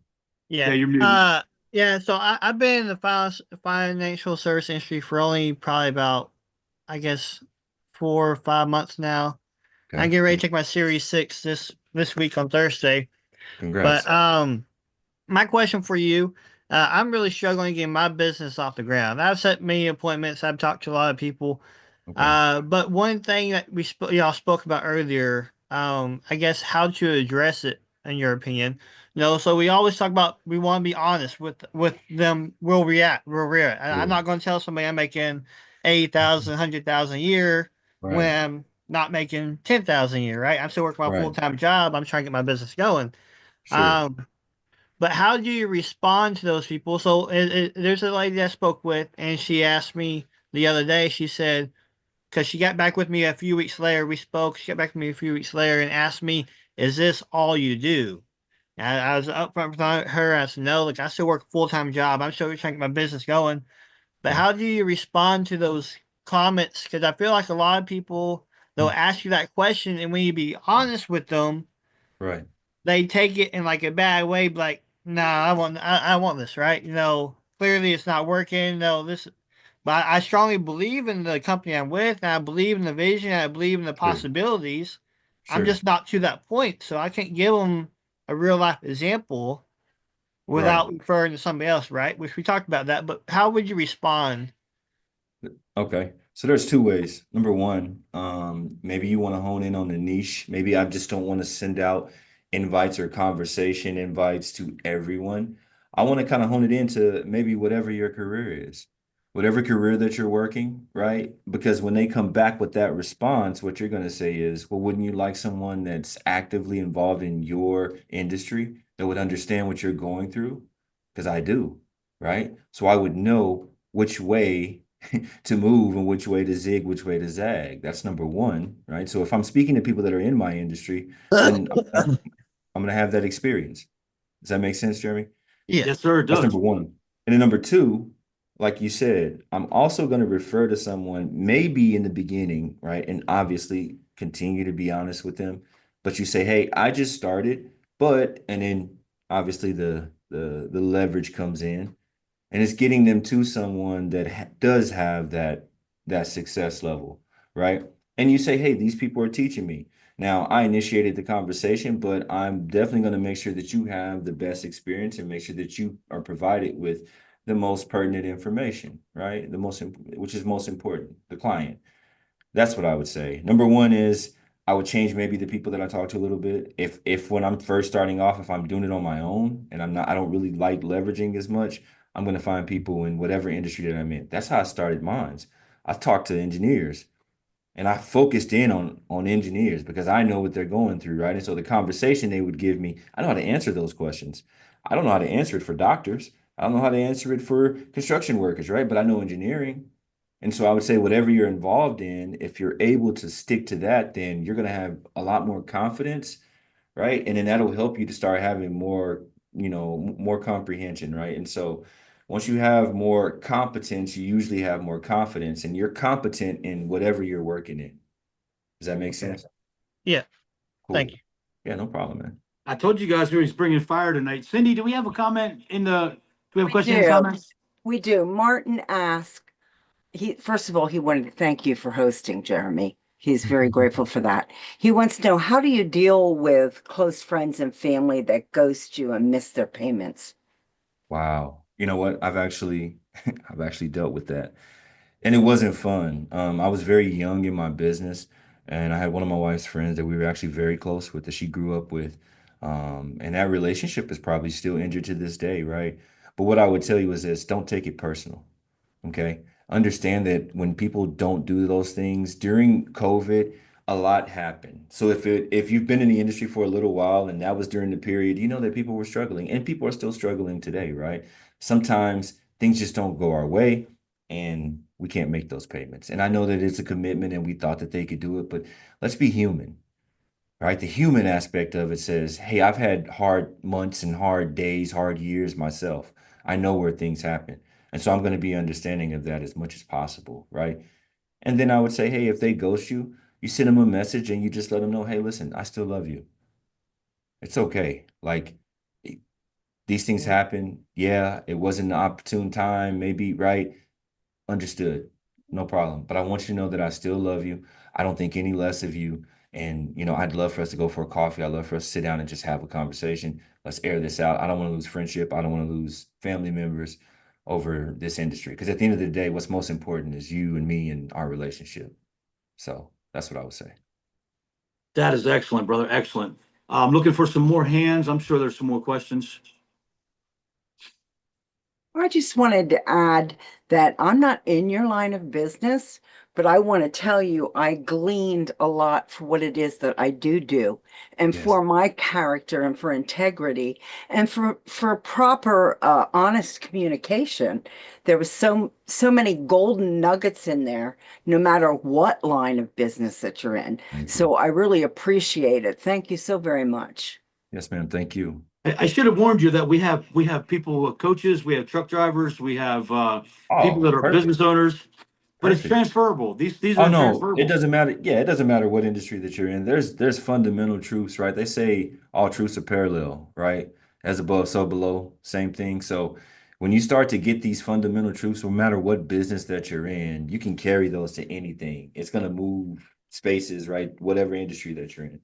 Yeah, Yeah. you're muted. Yeah. So I've been in the financial service industry for only probably about, I guess, 4 or 5 months now. I Okay. get ready to take my Series 6 this week on Thursday. But Congrats. my question for you, I'm really struggling getting my business off the ground. I've set many appointments. I've talked to a lot of people. Okay. But one thing that y'all spoke about earlier, I guess how to address it in your opinion. So we always talk about we want to be honest with them. We'll react. I'm Sure. not going to tell somebody I'm making 80,000, 100,000 a year Right. when I'm not making 10,000 a year. Right? I'm still working my full Right. time job. I'm trying to get my business going. Sure. Um, but how do you respond to those people? So there's a lady that I spoke with, and she asked me the other day. She said, because she got back with me a few weeks later. We spoke. She got back with me a few weeks later and asked me, "Is this all you do?" And I was upfront with her. I said, "No, look, I still work a full-time job. I'm still trying to get my business going." But Yeah. how do you respond to those comments? Because I feel like a lot of people, they'll ask you that question, and when you be honest with them, Right. they take it in like a bad way, like, "Nah, I want this, right? Clearly it's not working. No, this." But I strongly believe in the company I'm with, and I believe in the vision, and I believe in the Sure. possibilities. I'm Sure. just not to that point, so I can't give them a real life example Right. without referring to somebody else, right? Which we talked about that, but how would you respond? Okay. So there's two ways. Number one, maybe you want to hone in on the niche. Maybe I just don't want to send out invites or conversation invites to everyone. I want to kind of hone it into maybe whatever your career is, whatever career that you're working, right? Because when they come back with that response, what you're going to say is, well, wouldn't you like someone that's actively involved in your industry that would understand what you're going through? Because I do, right? So I would know which way to move and which way to zig, which way to zag. That's number one, right? So if I'm speaking to people that are in my industry, then I'm going to have that experience. Does that make sense, Jeremy? Yeah. Yes, sir, it That's does. number one. And then number two, like you said, I'm also going to refer to someone maybe in the beginning, right? And obviously continue to be honest with them. But you say, hey, I just started, but, and then obviously the leverage comes in and it's getting them to someone that does have that success level, right? And you say, hey, these people are teaching me. Now, I initiated the conversation, but I'm definitely going to make sure that you have the best experience and make sure that you are provided with the most pertinent information, right? Which is most important, the client. That's what I would say. Number one is I would change maybe the people that I talk to a little bit. If when I'm first starting off, if I'm doing it on my own and I don't really like leveraging as much, I'm going to find people in whatever industry that I'm in. That's how I started mine. I talked to engineers and I focused in on engineers because I know what they're going through, right? And so the conversation they would give me, I know how to answer those questions. I don't know how to answer it for doctors. I don't know how to answer it for construction workers, right? But I know engineering. And so I would say whatever you're involved in, if you're able to stick to that, then you're going to have a lot more confidence, right? And then that'll help you to start having more, more comprehension, right? And so once you have more competence, you usually have more confidence and you're competent in whatever you're working in. Does that make sense? Yeah. Thank Cool. you. Yeah, no problem, man. I told you guys we was bringing fire tonight. Cindy, do we have a comment do we have a We question in the do. comments? We do. Martin asked, first of all, he wanted to thank you for hosting, Jeremy. He's very grateful for that. He wants to know, how do you deal with close friends and family that ghost you and miss their payments? Wow. You know what? I've actually dealt with that. And it wasn't fun. I was very young in my business, and I had one of my wife's friends that we were actually very close with that she grew up with. And that relationship is probably still injured to this day, right? But what I would tell you is this, don't take it personal. Okay. Understand that when people don't do those things during COVID, a lot happened. So if you've been in the industry for a little while and that was during the period, you know that people were struggling and people are still struggling today, right? Sometimes things just don't go our way and we can't make those payments. And I know that it's a commitment and we thought that they could do it, but let's be human, right? The human aspect of it says, hey, I've had hard months and hard days, hard years myself. I know where things happen. And so I'm going to be understanding of that as much as possible, right? And then I would say, hey, if they ghost you, you send them a message and you just let them know, hey, listen, I still love you. It's okay. Like these things happen. Yeah, it wasn't an opportune time, maybe, right? Understood. No problem. But I want you to know that I still love you. I don't think any less of you. And, I'd love for us to go for a coffee. I'd love for us to sit down and just have a conversation. Let's air this out. I don't want to lose friendship. I don't want to lose family members over this industry. Because at the end of the day, what's most important is you and me and our relationship. So that's what I would say. That is excellent, brother. Excellent. I'm looking for some more hands. I'm sure there's some more questions. I just wanted to add that I'm not in your line of business, but I want to tell you I gleaned a lot for what it is that I do and Yes. for my character and for integrity and for proper honest communication. There was so many golden nuggets in there, no matter what line of business that you're in. Thank you. So I really appreciate it. Thank you so very much. Yes, ma'am. Thank you. I should have warned you that we have people, coaches, we have truck drivers, we have people Oh, that are business perfect. owners, but it's Perfect. transferable. These Oh are no, it transferable. doesn't matter. Yeah, it doesn't matter what industry that you're in. There's fundamental truths, right? They say all truths are parallel, right? As above, so below, same thing. So when you start to get these fundamental truths, no matter what business that you're in, you can carry those to anything. It's gonna move spaces, right? Whatever industry that you're in.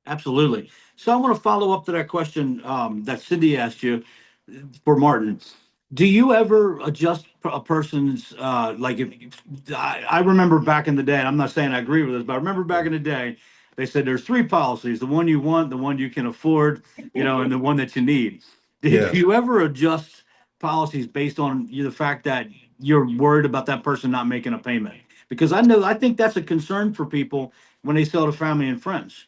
Absolutely. So I want to follow up to that question that Cindy asked you for Martin. Do you ever adjust a person's like if I remember back in the day, and I'm not saying I agree with this, but I remember back in the day, they said there's three policies: the one you want, the one you can afford, and the one that you need. Did Yeah. you ever adjust policies based on the fact that you're worried about that person not making a payment? Because I think that's a concern for people when they sell to family and friends.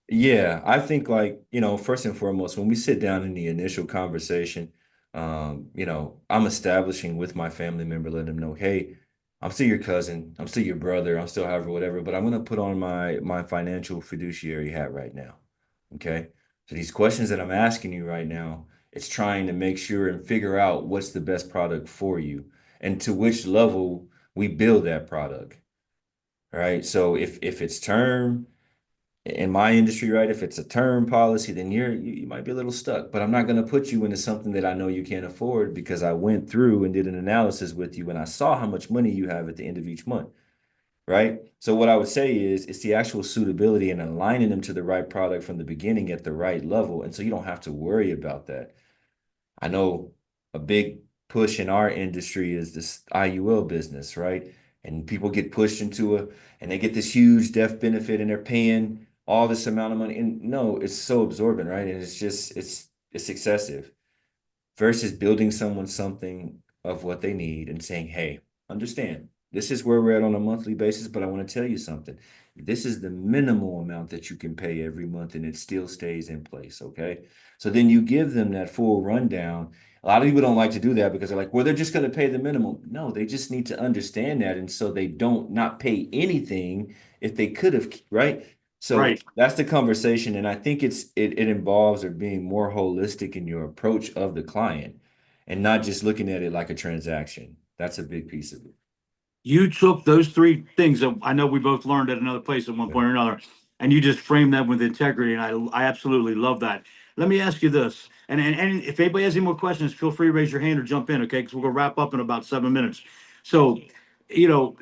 Yeah, I think like, first and foremost, when we sit down in the initial conversation, I'm establishing with my family member, letting them know, hey, I'm still your cousin, I'm still your brother, I'm still however, whatever, but I'm gonna put on my financial fiduciary hat right now. Okay. So these questions that I'm asking you right now, it's trying to make sure and figure out what's the best product for you and to which level we build that product. Right. So if it's term, in my industry, right? If it's a term policy, then you might be a little stuck. But I'm not going to put you into something that I know you can't afford because I went through and did an analysis with you and I saw how much money you have at the end of each month, right? So what I would say is it's the actual suitability and aligning them to the right product from the beginning at the right level. And so you don't have to worry about that. I know a big push in our industry is this IUL business, right? And people get pushed into and they get this huge death benefit and they're paying all this amount of money. And no, it's so absorbent, right? And it's excessive versus building someone something of what they need and saying, hey, understand, this is where we're at on a monthly basis, but I want to tell you something. This is the minimal amount that you can pay every month and it still stays in place. Okay. So then you give them that full rundown. A lot of people don't like to do that because they're like, well, they're just going to pay the minimum. No, they just need to understand that. And so they don't not pay anything if they could have, right? So Right. that's the conversation. And I think it involves or being more holistic in your approach of the client and not just looking at it like a transaction. That's a big piece of it. You took those three things that I know we both learned at another place at one Yeah, point or another, and you just framed them with integrity. And I absolutely love that. Let me ask you this, and if anybody has any more questions, feel free to raise your hand or jump in, okay? Because we're gonna wrap up in about 7 minutes. So, you know,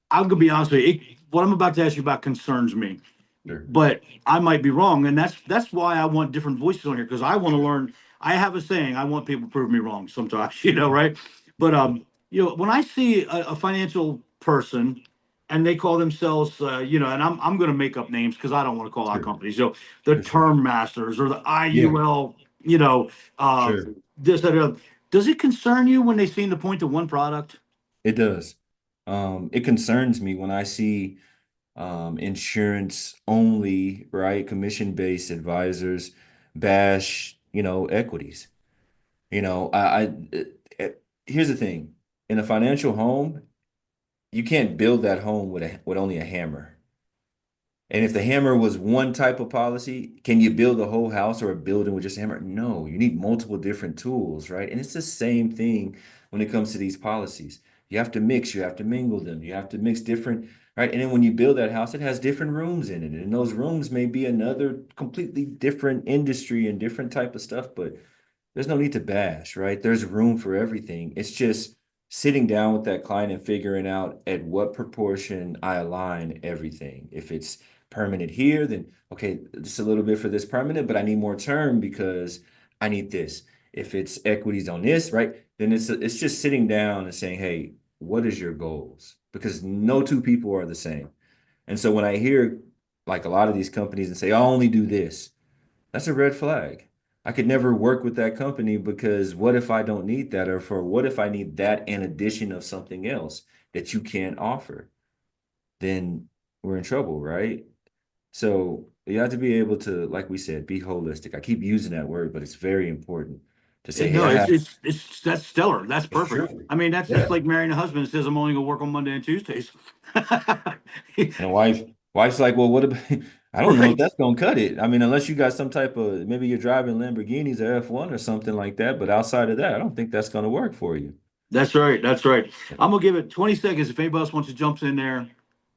I'm gonna be honest with you. What I'm about to ask you about concerns me, sure. but I might be wrong, and that's why I want different voices on here because I want to learn. I have a saying: I want people to prove me wrong sometimes, right? But when I see a financial person and they call themselves, and I'm going to make up names because I don't want to call out Sure. companies. The For sure. Term Masters or the Yeah, IUL, you know, uh, sure. this that. Does it concern you when they seem to point to one product? It does. It concerns me when I see insurance only, right? Commission-based advisors bash, equities. Here's the thing. In a financial home, you can't build that home with only a hammer. And if the hammer was one type of policy, can you build a whole house or a building with just a hammer? No, you need multiple different tools, right? And it's the same thing when it comes to these policies. You have to mix, you have to mingle them, you have to mix different, right? And then when you build that house, it has different rooms in it. And those rooms may be another completely different industry and different type of stuff, but there's no need to bash, right? There's room for everything. It's just sitting down with that client and figuring out at what proportion I align everything. If it's permanent here, then okay, just a little bit for this permanent, but I need more term because I need this. If it's equities on this, right, then it's just sitting down and saying, hey, what is your goals? Because no two people are the same. And so when I hear like a lot of these companies and say, I only do this, that's a red flag. I could never work with that company because what if I don't need that? Or for what if I need that in addition of something else that you can't offer? Then we're in trouble, right? So you have to be able to, like we said, be holistic. I keep using that word, but it's very important to say, hey, No, I have, it's that's stellar. That's it's perfect. true. I mean, that's Yeah. like marrying a husband that says I'm only gonna work on Monday and Tuesdays. And a wife's like, well, what about, I don't know if Right. that's gonna cut it. I mean, unless you got some type of, maybe you're driving Lamborghinis or F1 or something like that, but outside of that, I don't think that's gonna work for you. That's right. That's right. I'm gonna give it 20 seconds if anybody else wants to jump in there.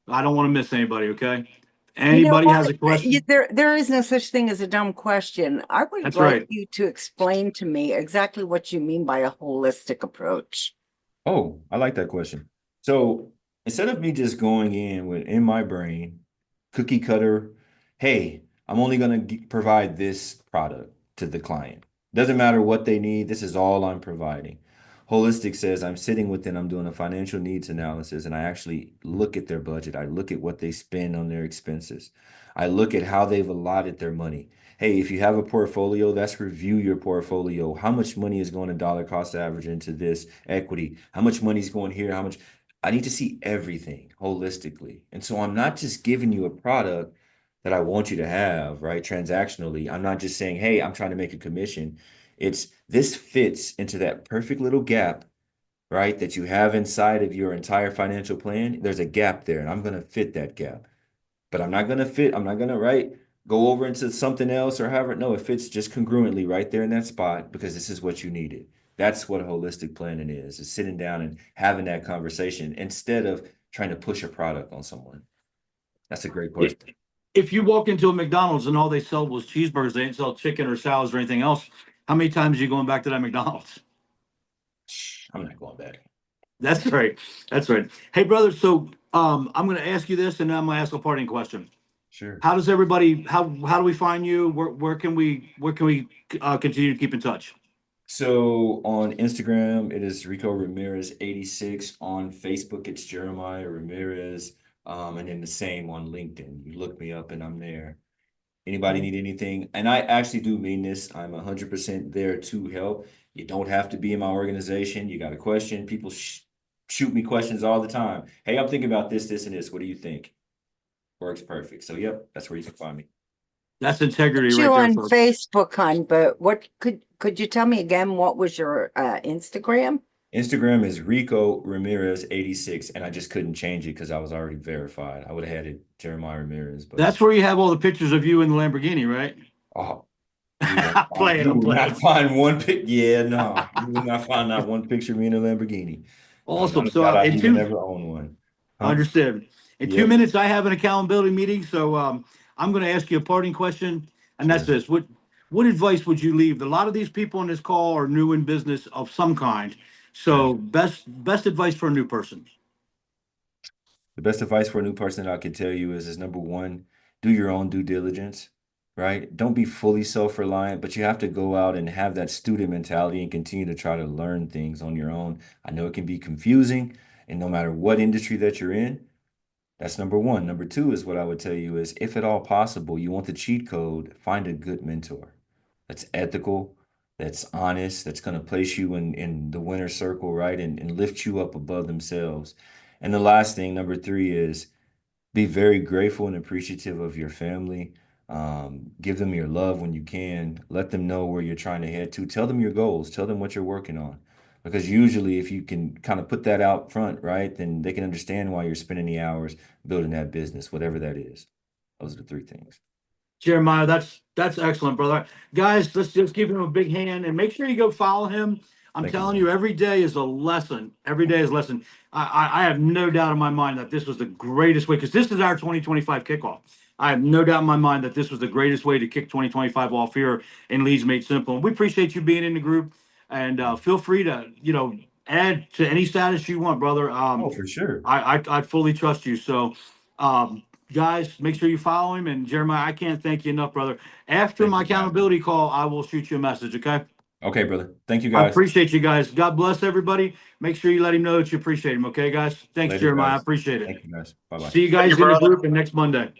I don't want to miss anybody. Okay. You know Anybody has what? a question? There is no such thing as a dumb question. I would That's like right. you to explain to me exactly what you mean by a holistic approach. Oh, I like that question. So instead of me just going in with in my brain, cookie cutter, hey, I'm only going to provide this product to the client. Doesn't matter what they need. This is all I'm providing. Holistic says I'm sitting with them, I'm doing a financial needs analysis, and I actually look at their budget. I look at what they spend on their expenses. I look at how they've allotted their money. Hey, if you have a portfolio, let's review your portfolio. How much money is going to dollar cost average into this equity? How much money is going here? How much? I need to see everything holistically. And so I'm not just giving you a product that I want you to have, right? Transactionally. I'm not just saying, hey, I'm trying to make a commission. It's this fits into that perfect little gap, right? That you have inside of your entire financial plan. There's a gap there, and I'm going to fit that gap. But I'm not gonna, right, go over into something else or however. No, it fits just congruently right there in that spot because this is what you needed. That's what holistic planning is sitting down and having that conversation instead of trying to push a product on someone. That's a great If question. if you walk into a McDonald's and all they sell was cheeseburgers, they didn't sell chicken or salads or anything else, how many times are you going back to that McDonald's? I'm not going back. That's right. That's right. Hey, brother. So I'm going to ask you this, and then I'm going to ask a parting question. Sure. How does everybody? How do we find you? Where can we continue to keep in touch? So on Instagram, it is Rico Ramirez 86. On Facebook, it's Jeremiah Ramirez. And then the same on LinkedIn. You look me up and I'm there. Anybody need anything? And I actually do mean this. I'm 100% there to help. You don't have to be in my organization. You got a question. People shoot me questions all the time. Hey, I'm thinking about this, this, and this. What do you think? Works perfect. So, yep, that's where you can find me. That's integrity You right there, on folks. Facebook, hon, but what could you tell me again? What was your Instagram? Instagram is Rico Ramirez 86, and I just couldn't change it because I was already verified. I would have had it Jeremiah Ramirez, but That's where you have all the pictures of you in the Lamborghini, right? oh, I'm playing. you I'm will playing. not find one pic. Yeah, no, you will not find not one picture of me in a Lamborghini. Awesome. I So doubt I in even two, ever own one. I Huh? understand. In two Yep. minutes, I have an accountability meeting. So I'm going to ask you a parting question, and that's Sure. this: what advice would you leave? A lot of these people on this call are new in business of some kind. Okay. So best advice for a new person. The best advice for a new person I could tell you is number one, do your own due diligence, right? Don't be fully self-reliant, but you have to go out and have that student mentality and continue to try to learn things on your own. I know it can be confusing, and no matter what industry that you're in, that's number one. Number two is what I would tell you is if at all possible, you want the cheat code, find a good mentor that's ethical, that's honest, that's going to place you in the winner's circle, right? And lift you up above themselves. And the last thing, number three, is be very grateful and appreciative of your family. Give them your love when you can. Let them know where you're trying to head to. Tell them your goals. Tell them what you're working on. Because usually, if you can kind of put that out front, right, then they can understand why you're spending the hours building that business, whatever that is. Those are the three things. Jeremiah, that's excellent, brother. Guys, let's just give him a big hand and make sure you go follow him. I'm Thank you, telling man. you, every day is a lesson. Every day is a lesson. I have no doubt in my mind that this was the greatest way because this is our 2025 kickoff. I have no doubt in my mind that this was the greatest way to kick 2025 off here in Leads Made Simple. And we appreciate you being in the group. And feel free to add to any status you want, brother. Oh, for sure. I fully trust you. So. Um, Guys, make sure you follow him. And Jeremiah, I can't thank you enough, brother. After Thank my you for having me. accountability call, I will shoot you a message. Okay. Okay, brother. Thank you, I guys. appreciate you guys. God bless everybody. Make sure you let him know that you appreciate him. Okay, guys. Thanks, Later, Jeremiah. I guys. appreciate it. Thank you, guys. Bye-bye. See you Thank guys you, in the brother. group and next Monday.